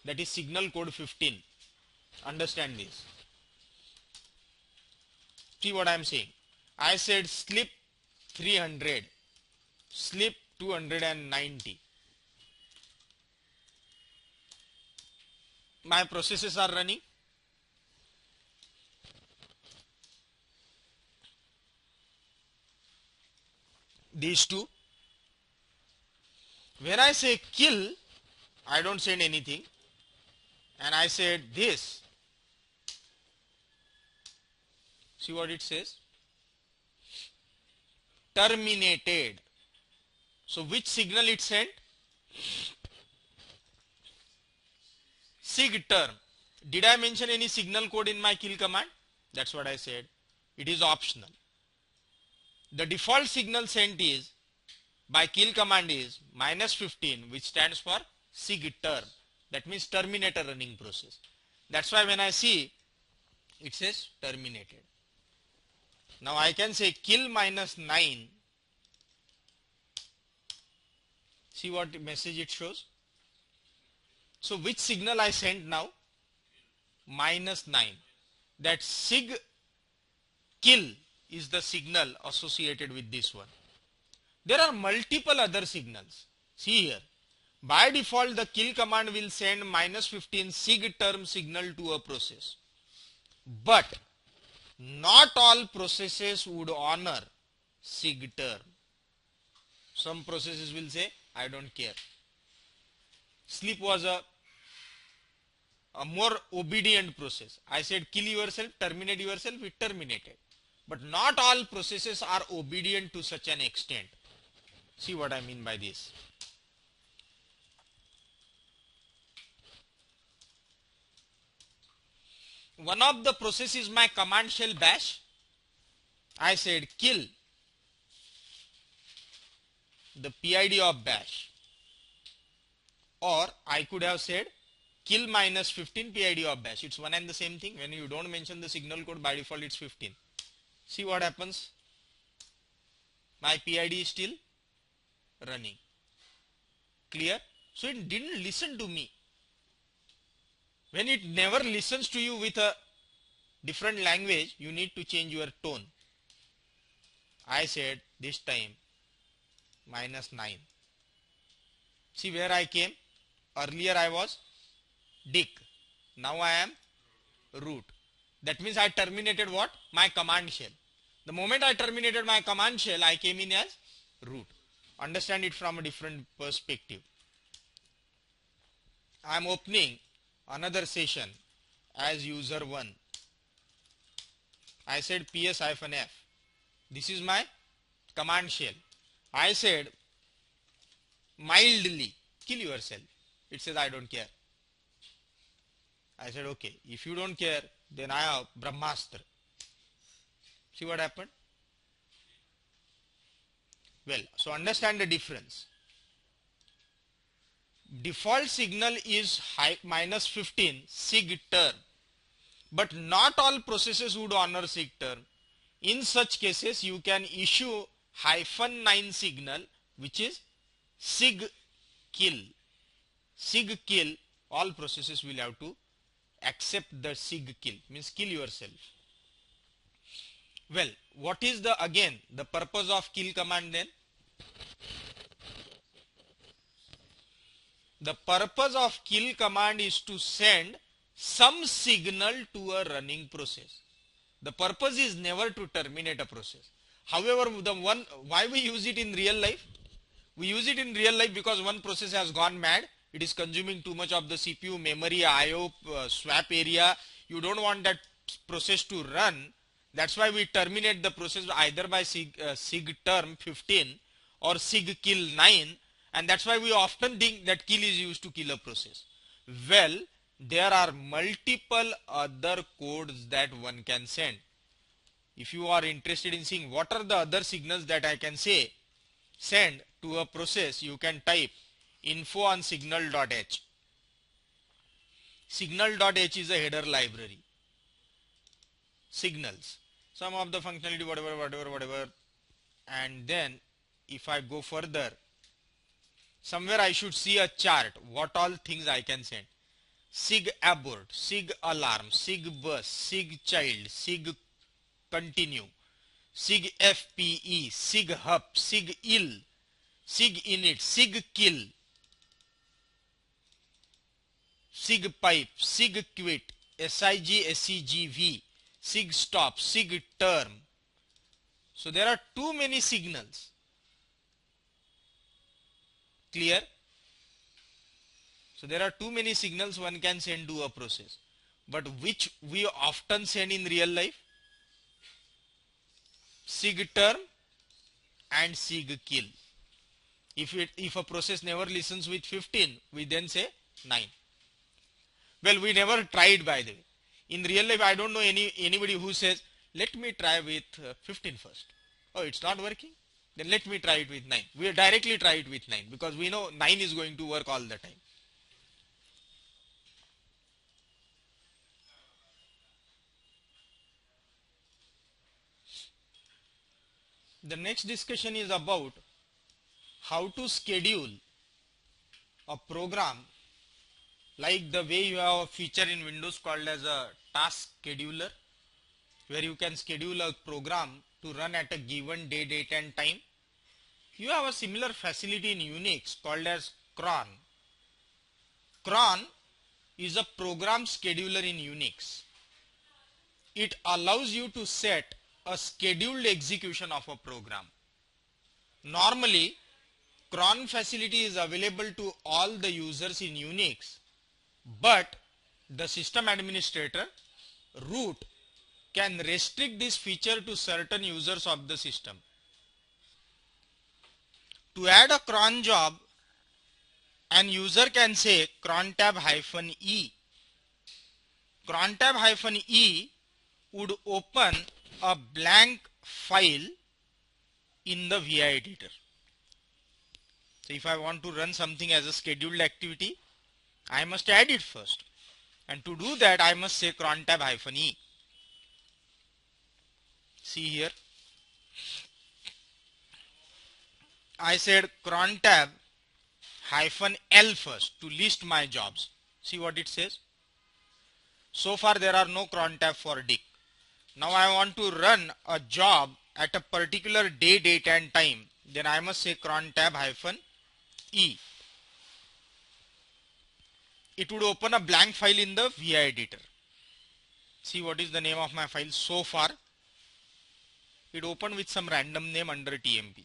That is signal code 15. Understand this. See what I am saying. I said slip 300, slip 290. My processes are running. These two. When I say kill, I don't send anything. And I said this. See what it says? Terminated. So which signal it sent? Sig term. Did I mention any signal code in my kill command? That's what I said. It is optional. The default signal sent is by kill command is minus 15, which stands for sig term. That means terminate a running process. That's why when I see it says terminated. Now I can say kill minus 9. See what message it shows. So which signal I sent now? Minus 9. That sig kill is the signal associated with this one. There are multiple other signals. See here. By default, the kill command will send minus 15 sig term signal to a process. But not all processes would honor sig term. Some processes will say, I don't care. Sleep was a more obedient process. I said kill yourself, terminate yourself, it terminated. But not all processes are obedient to such an extent. See what I mean by this. One of the process is my command shell bash. I said kill the PID of bash. Or I could have said kill minus 15 PID of bash. It's one and the same thing. When you don't mention the signal code, by default it's 15. See what happens. My PID is still running. Clear? So it didn't listen to me. When it never listens to you with a different language, you need to change your tone. I said this time minus 9. See where I came? Earlier I was Dick. Now I am root. That means I terminated what? My command shell. The moment I terminated my command shell, I came in as root. Understand it from a different perspective. I am opening another session as user 1. I said ps-f. This is my command shell. I said mildly kill yourself. It says I don't care. I said okay, if you don't care, then I have Brahmastra. See what happened? Well, so understand the difference. Default signal is minus 15 sig term, but not all processes would honor sig term. In such cases, you can issue -9 signal, which is sig kill. Sig kill, all processes will have to accept the sig kill, means kill yourself. Well, what is the purpose of kill command then? The purpose of kill command is to send some signal to a running process. The purpose is never to terminate a process. However, why we use it in real life? We use it in real life because one process has gone mad. It is consuming too much of the CPU, memory, IO, swap area. You don't want that process to run. That's why we terminate the process either by sig term 15 or sig kill 9. And that's why we often think that kill is used to kill a process. Well, there are multiple other codes that one can send. If you are interested in seeing what are the other signals that I can send to a process, you can type info on signal.h. Signal.h is a header library. Signals. Some of the functionality, whatever. And then if I go further, somewhere I should see a chart, what all things I can send. Sig abort, sig alarm, sig bus, sig child, sig continue, sig fpe, sig hub, sig ill, sig init, sig kill, sig pipe, sig quit, sig segv, sig stop, sig term. So there are too many signals. Clear? So there are too many signals one can send to a process. But which we often send in real life? Sig term and sig kill. If a process never listens with 15, we then say 9. Well, we never tried, by the way. In real life, I don't know anybody who says, let me try with 15 first. Oh, it's not working? Then let me try it with 9. We directly try it with 9 because we know 9 is going to work all the time. The next discussion is about how to schedule a program, like the way you have a feature in Windows called as a task scheduler, where you can schedule a program to run at a given day, date and time. You have a similar facility in Unix called as cron. Cron is a program scheduler in Unix. It allows you to set a scheduled execution of a program. Normally, cron facility is available to all the users in Unix, but the system administrator root can restrict this feature to certain users of the system. To add a cron job, an user can say cron tab -e. Cron tab -e would open a blank file in the VI editor. So if I want to run something as a scheduled activity, I must add it first. And to do that, I must say cron tab -e. See here, I said cron tab -l first to list my jobs. See what it says. So far there are no cron tab for Dick. Now I want to run a job at a particular day, date and time. Then I must say cron tab -e. It would open a blank file in the VI editor. See what is the name of my file so far. It opened with some random name under TMP.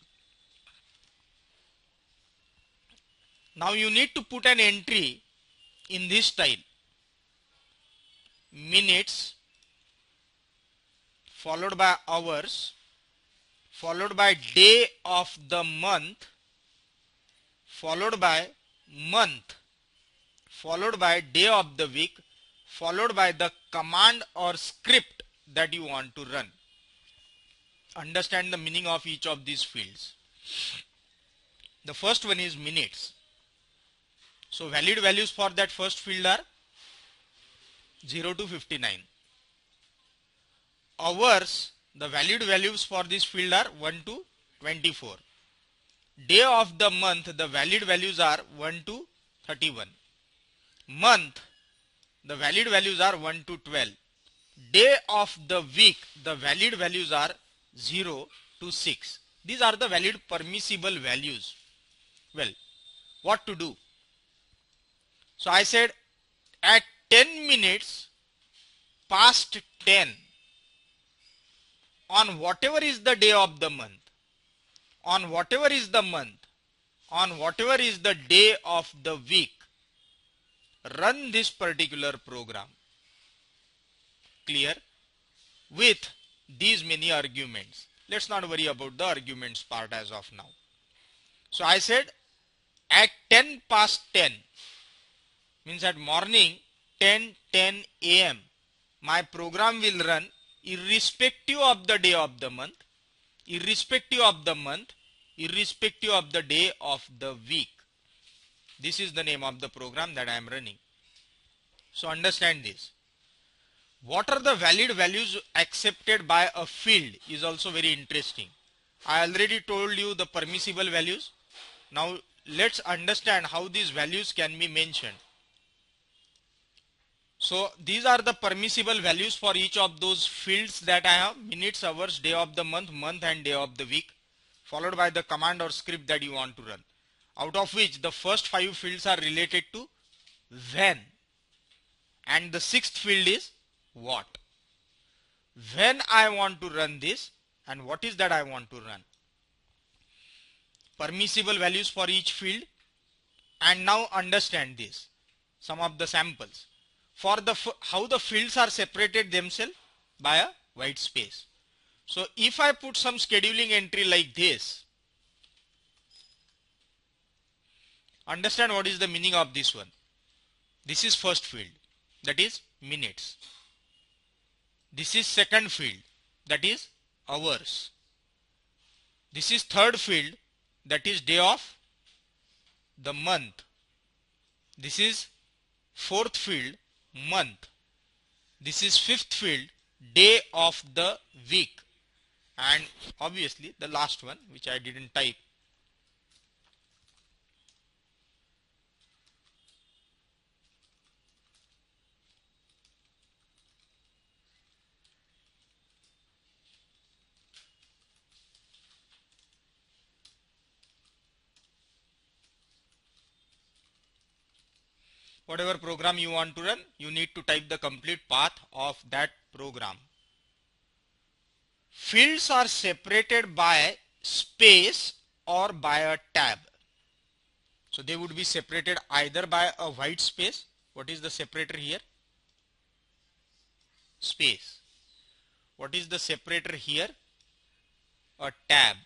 Now you need to put an entry in this style: minutes followed by hours followed by day of the month followed by month followed by day of the week followed by the command or script that you want to run. Understand the meaning of each of these fields. The first one is minutes. So valid values for that first field are 0 to 59. Hours, the valid values for this field are 1 to 24. Day of the month, the valid values are 1 to 31. Month, the valid values are 1 to 12. Day of the week, the valid values are 0 to 6. These are the valid permissible values. Well, what to do? So I said at 10 minutes past 10 on whatever is the day of the month, on whatever is the month, on whatever is the day of the week, run this particular program. Clear? With these many arguments. Let's not worry about the arguments part as of now. So I said at 10 past 10 means at morning 10 a.m. my program will run irrespective of the day of the month, irrespective of the month, irrespective of the day of the week. This is the name of the program that I am running. So understand this. What are the valid values accepted by a field is also very interesting. I already told you the permissible values. Now let's understand how these values can be mentioned. So these are the permissible values for each of those fields that I have: minutes, hours, day of the month, month and day of the week, followed by the command or script that you want to run. Out of which the first 5 fields are related to when, and the 6th field is what. When I want to run this, and what is that I want to run. Permissible values for each field. And now understand this, some of the samples. For how the fields are separated themselves by a white space. So if I put some scheduling entry like this, understand what is the meaning of this one. This is first field, that is minutes. This is second field, that is hours. This is third field, that is day of the month. This is fourth field, month. This is fifth field, day of the week. and obviously the last one which I didn't type. Whatever program you want to run, you need to type the complete path of that program. Fields are separated by space or by a tab. So they would be separated either by a white space. What is the separator here? Space. What is the separator here? A tab.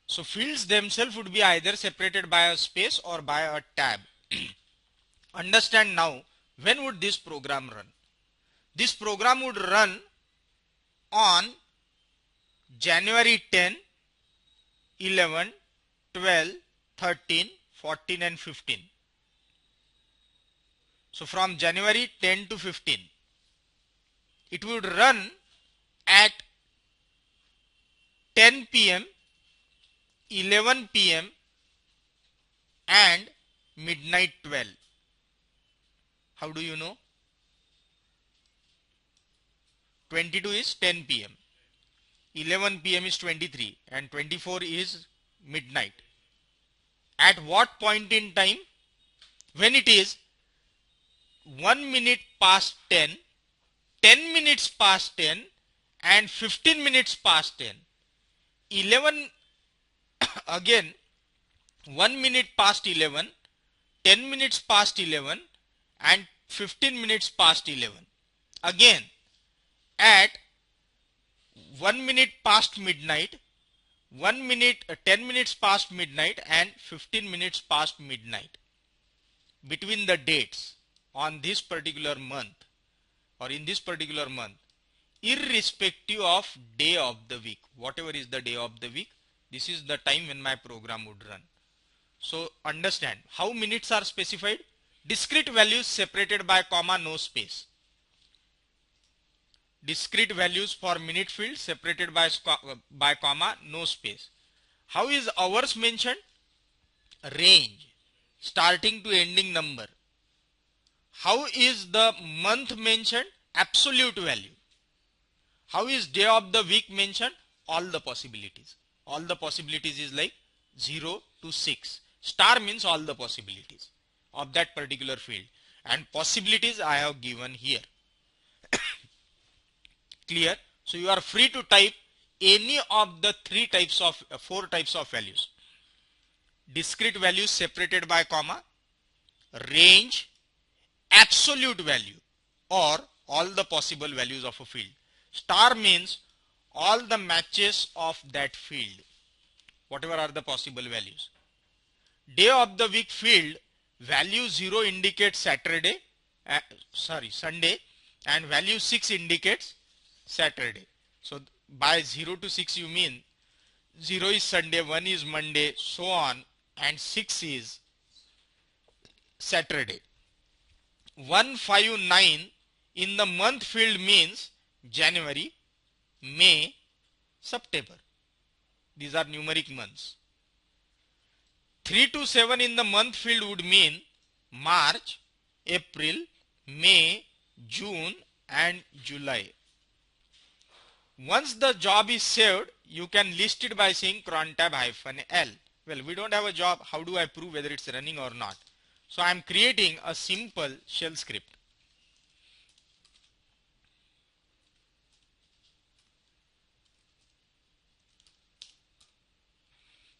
So fields themselves would be either separated by a space or by a tab. Understand now, when would this program run? This program would run on January 10, 11, 12, 13, 14 and 15. So from January 10 to 15, it would run at 10 p.m., 11 p.m. and midnight 12. How do you know? 22 is 10 p.m. 11 p.m. is 23 and 24 is midnight. At what point in time? When it is 1 minute past 10, 10 minutes past 10 and 15 minutes past 10. 11 again 1 minute past 11, 10 minutes past 11 and 15 minutes past 11. Again at 1 minute past midnight, 10 minutes past midnight and 15 minutes past midnight. Between the dates on this particular month or in this particular month, irrespective of day of the week, whatever is the day of the week, this is the time when my program would run. So understand how minutes are specified. Discrete values separated by comma, no space. Discrete values for minute field separated by comma, no space. How is hours mentioned? Range, starting to ending number. How is the month mentioned? Absolute value. How is day of the week mentioned? All the possibilities. All the possibilities is like 0 to 6. Star means all the possibilities of that particular field. And possibilities I have given here. Clear? So you are free to type any of the four types of values. Discrete values separated by comma, range, absolute value, or all the possible values of a field. Star means all the matches of that field, whatever are the possible values. Day of the week field, value 0 indicates Sunday, and value 6 indicates Saturday. So by 0 to 6 you mean 0 is Sunday, 1 is Monday, so on, and 6 is Saturday. 159 in the month field means January, May, September. These are numeric months. 3 to 7 in the month field would mean March, April, May, June and July. Once the job is saved, you can list it by saying cron tab -L. Well, we don't have a job. How do I prove whether it's running or not? So I am creating a simple shell script.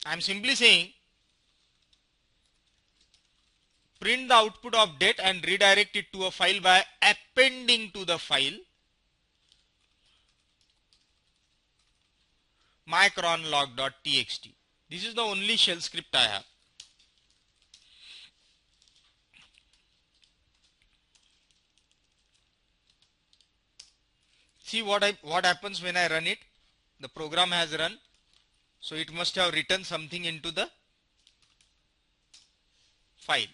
I am simply saying print the output of date and redirect it to a file by appending to the file mycronlog.txt. This is the only shell script I have. See what happens when I run it. The program has run. So it must have written something into the file.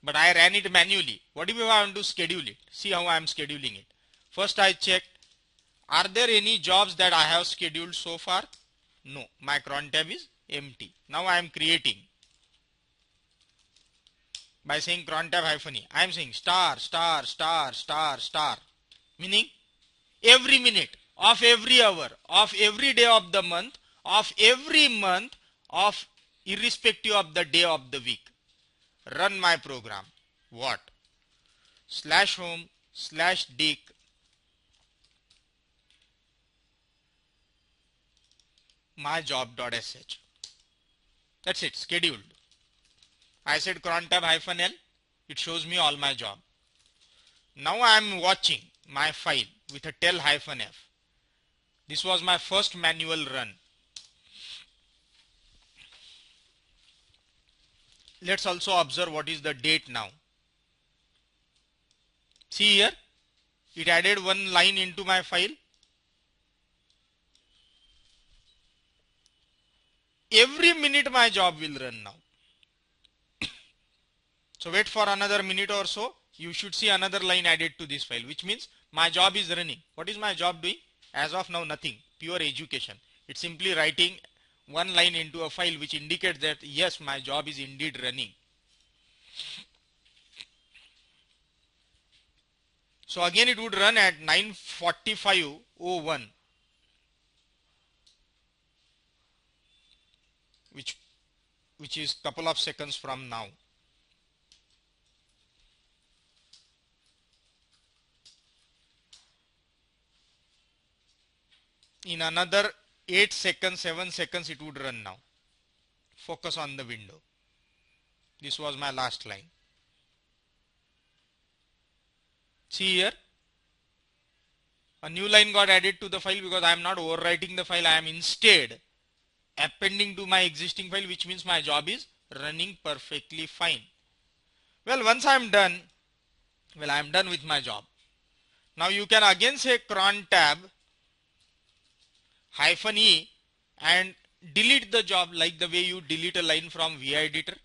But I ran it manually. What if I want to schedule it? See how I am scheduling it. First I checked Are there any jobs that I have scheduled so far? No, my cron tab is empty. Now I am creating by saying cron tab hyphen e. I am saying star, star, star, star, star, meaning every minute of every hour of every day of the month of every month of irrespective of the day of the week. Run my program. What? Slash home slash dick my job.sh. That's it, scheduled. I said cron tab hyphen L, it shows me all my job. Now I am watching my file with a tel hyphen F. This was my first manual run. Let's also observe what is the date now. See here, it added one line into my file. Every minute my job will run now. So wait for another minute or so. You should see another line added to this file, which means my job is running. What is my job doing? As of now, nothing. Pure education. It's simply writing one line into a file which indicates that yes, my job is indeed running. So again it would run at 9:45:01, which is couple of seconds from now. In another 8 seconds, 7 seconds it would run now. Focus on the window. This was my last line. See here, a new line got added to the file because I am not overwriting the file. I am instead appending to my existing file, which means my job is running perfectly fine. Well, once I am done, I am done with my job. Now you can again say cron tab hyphen e and delete the job like the way you delete a line from VI editor.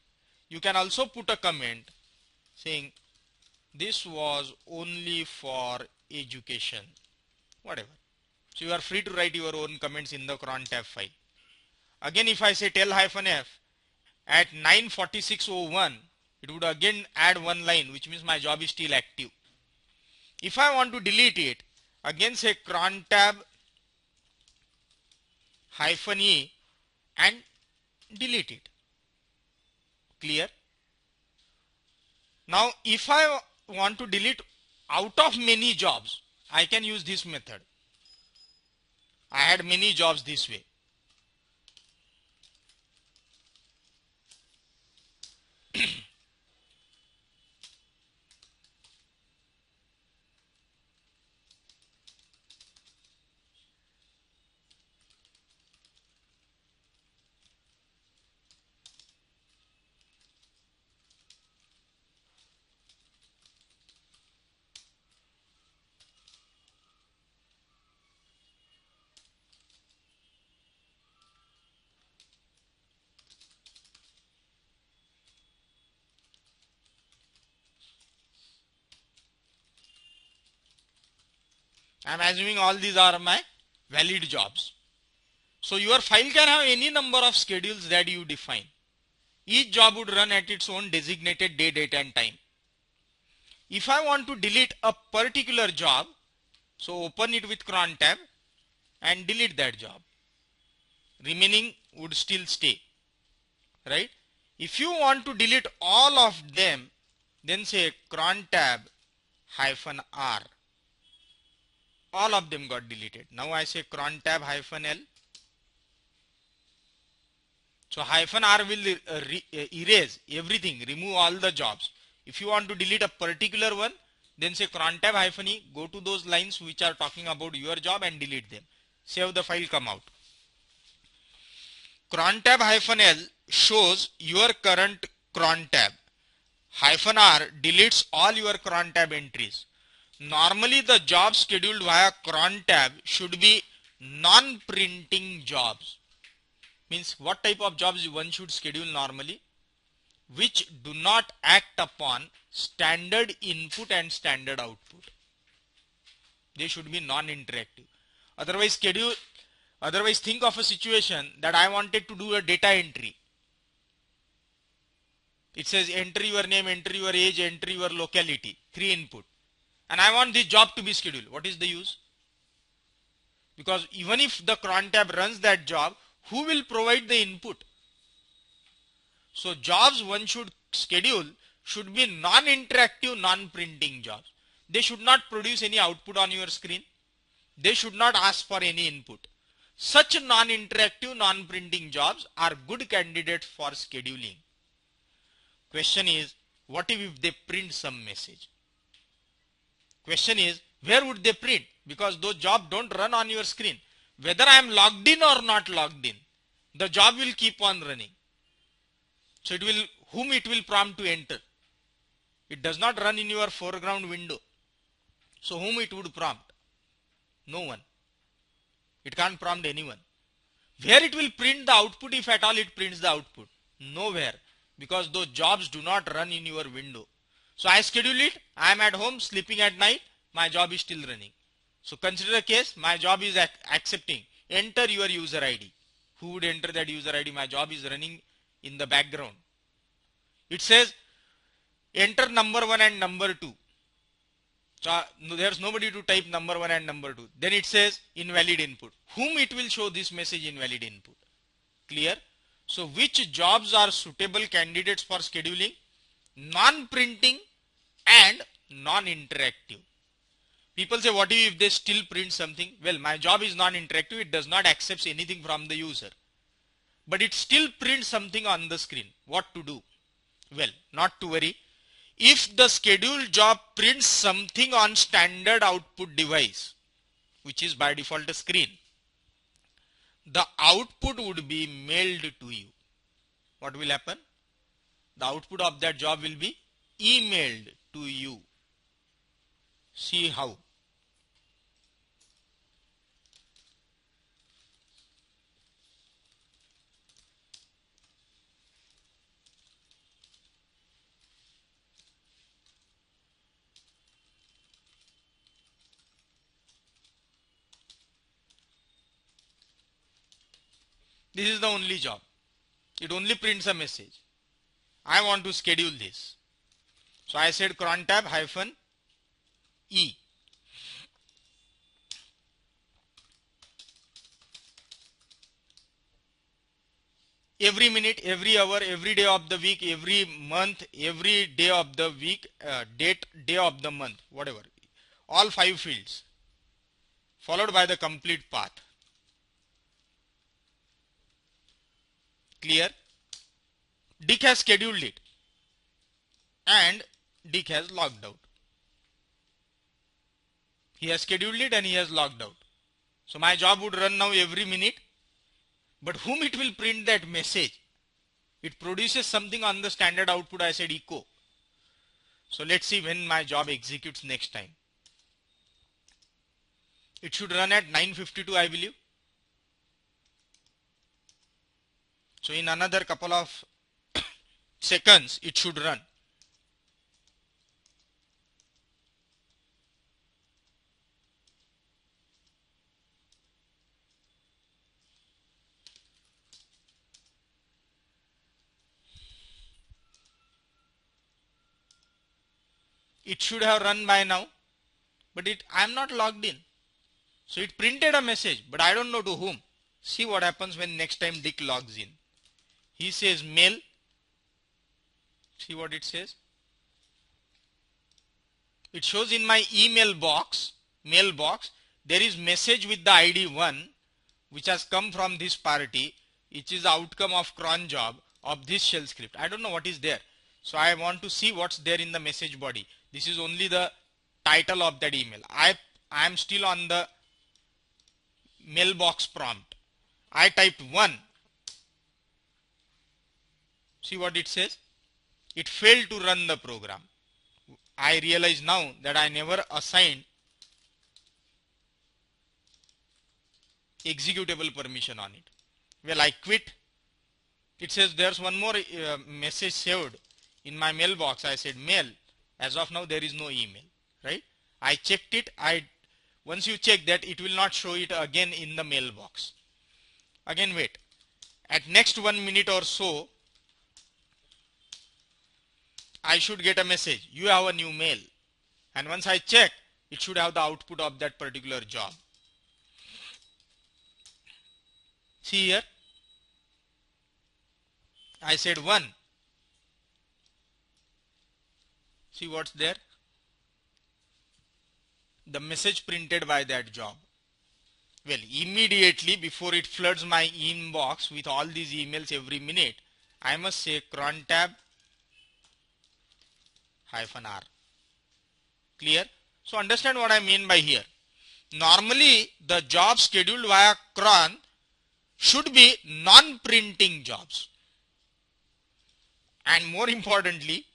You can also put a comment saying this was only for education, whatever. So you are free to write your own comments in the cron tab file. Again, if I say tel hyphen f at 9:46:01, it would again add one line, which means my job is still active. If I want to delete it, again say cron tab hyphen e and delete it. Clear? Now if I want to delete out of many jobs, I can use this method. I had many jobs this way. I am assuming all these are my valid jobs. So your file can have any number of schedules that you define. Each job would run at its own designated day, date and time. If I want to delete a particular job, so open it with cron tab and delete that job. Remaining would still stay, right? If you want to delete all of them, then say cron tab hyphen R. All of them got deleted. Now I say cron tab hyphen L. So hyphen R will erase everything, remove all the jobs. If you want to delete a particular one, then say cron tab hyphen E, go to those lines which are talking about your job and delete them. Save the file, come out. Cron tab hyphen L shows your current cron tab. Hyphen R deletes all your cron tab entries. Normally the jobs scheduled via cron tab should be non-printing jobs. Means what type of jobs one should schedule normally? Which do not act upon standard input and standard output. They should be non-interactive. Otherwise think of a situation that I wanted to do a data entry. It says enter your name, enter your age, enter your locality, 3 input. And I want this job to be scheduled. What is the use? Because even if the cron tab runs that job, who will provide the input? So jobs one should schedule should be non-interactive, non-printing jobs. They should not produce any output on your screen. They should not ask for any input. Such non-interactive, non-printing jobs are good candidates for scheduling. Question is, what if they print some message? Question is, where would they print? Because those jobs don't run on your screen. Whether I am logged in or not logged in, the job will keep on running. So whom it will prompt to enter? It does not run in your foreground window. So whom it would prompt? No one. It can't prompt anyone. Where it will print the output, if at all it prints the output? Nowhere. Because those jobs do not run in your window. So I schedule it. I am at home sleeping at night. My job is still running. So consider a case. My job is accepting. Enter your user ID. Who would enter that user ID? My job is running in the background. It says enter number 1 and number 2. So there's nobody to type number 1 and number 2. Then it says invalid input. Whom it will show this message invalid input? Clear? So which jobs are suitable candidates for scheduling? Non-printing and non-interactive. People say, what if they still print something? Well, my job is non-interactive. It does not accept anything from the user. But it still prints something on the screen. What to do? Well, not to worry. If the scheduled job prints something on standard output device, which is by default a screen, the output would be mailed to you. What will happen? The output of that job will be emailed to you. See how. This is the only job. It only prints a message. I want to schedule this. So I said cron tab -e. Every minute, every hour, every day of the week, every month, every day of the week, date, day of the month, whatever. All 5 fields. Followed by the complete path. Clear? Dick has scheduled it and Dick has logged out. He has scheduled it and he has logged out. So my job would run now every minute. But whom it will print that message? It produces something on the standard output. I said echo. So let's see when my job executes next time. It should run at 9:52, I believe. So in another couple of seconds, it should run. It should have run by now, but I am not logged in. So it printed a message, but I don't know to whom. See what happens when next time Dick logs in. He says mail. See what it says. It shows in my email box, mailbox, there is message with the ID 1, which has come from this party, which is the outcome of cron job of this shell script. I don't know what is there. So I want to see what's there in the message body. This is only the title of that email. I am still on the mailbox prompt. I typed 1. See what it says? It failed to run the program. I realize now that I never assigned executable permission on it. Well, I quit. It says there's one more message saved in my mailbox. I said mail. As of now, there is no email, right? I checked it. Once you check that, it will not show it again in the mailbox. Again wait. At next 1 minute or so, I should get a message. You have a new mail. And once I check, it should have the output of that particular job. See here. I said 1. See what's there? The message printed by that job. Well, immediately before it floods my inbox with all these emails every minute, I must say cron tab -r. Clear? So understand what I mean by here. Normally the jobs scheduled via cron should be non-printing jobs. And more importantly,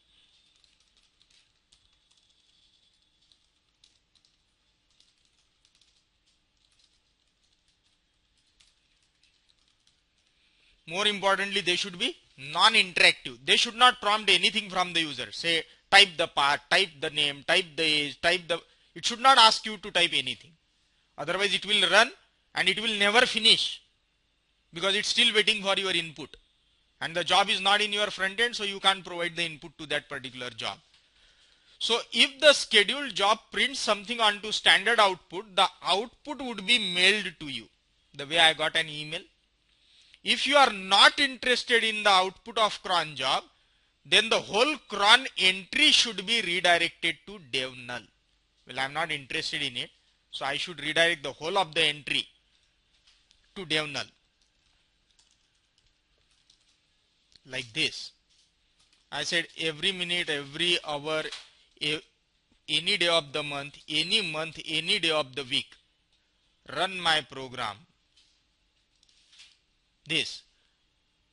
they should be non-interactive. They should not prompt anything from the user. Say type the part, type the name, type the age, it should not ask you to type anything. Otherwise it will run and it will never finish because it's still waiting for your input. And the job is not in your front end, so you can't provide the input to that particular job. So if the scheduled job prints something onto standard output, the output would be mailed to you. The way I got an email. If you are not interested in the output of cron job, then the whole cron entry should be redirected to dev null. Well, I am not interested in it, so I should redirect the whole of the entry to dev null. Like this. I said every minute, every hour, any day of the month, any day of the week, run my program. This.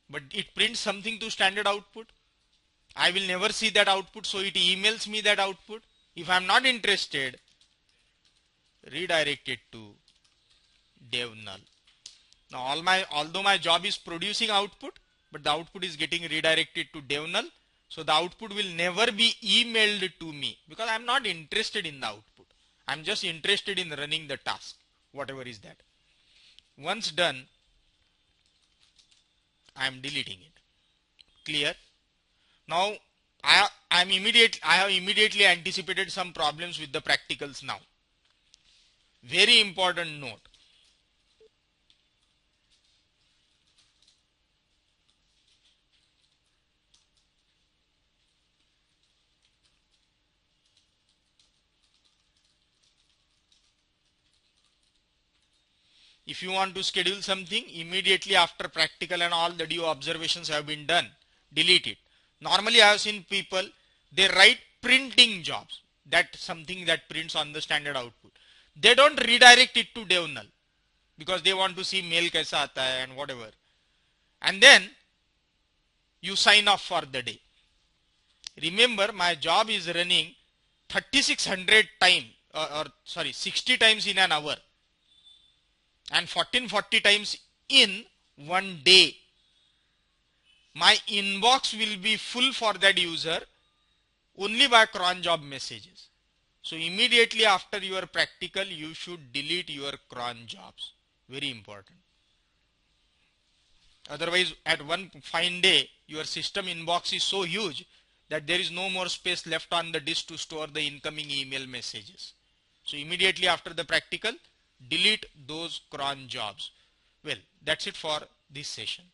But it prints something to standard output. I will never see that output, so it emails me that output. If I am not interested, redirect it to dev null. Now although my job is producing output, but the output is getting redirected to dev null, so the output will never be emailed to me because I am not interested in the output. I am just interested in running the task, whatever is that. Once done, I am deleting it. Clear? Now I have immediately anticipated some problems with the practicals now. Very important note. If you want to schedule something, immediately after practical and all the due observations have been done, delete it. Normally I have seen people, they write printing jobs. That's something that prints on the standard output. They don't redirect it to dev null because they want to see mail kaisa aata hai and whatever. And then you sign off for the day. Remember, my job is running 3600 times, 60 times in an hour. And 1440 times in one day. My inbox will be full for that user only by cron job messages. So immediately after your practical, you should delete your cron jobs. Very important. Otherwise, at one fine day, your system inbox is so huge that there is no more space left on the disk to store the incoming email messages. So immediately after the practical, delete those cron jobs. Well, that's it for this session.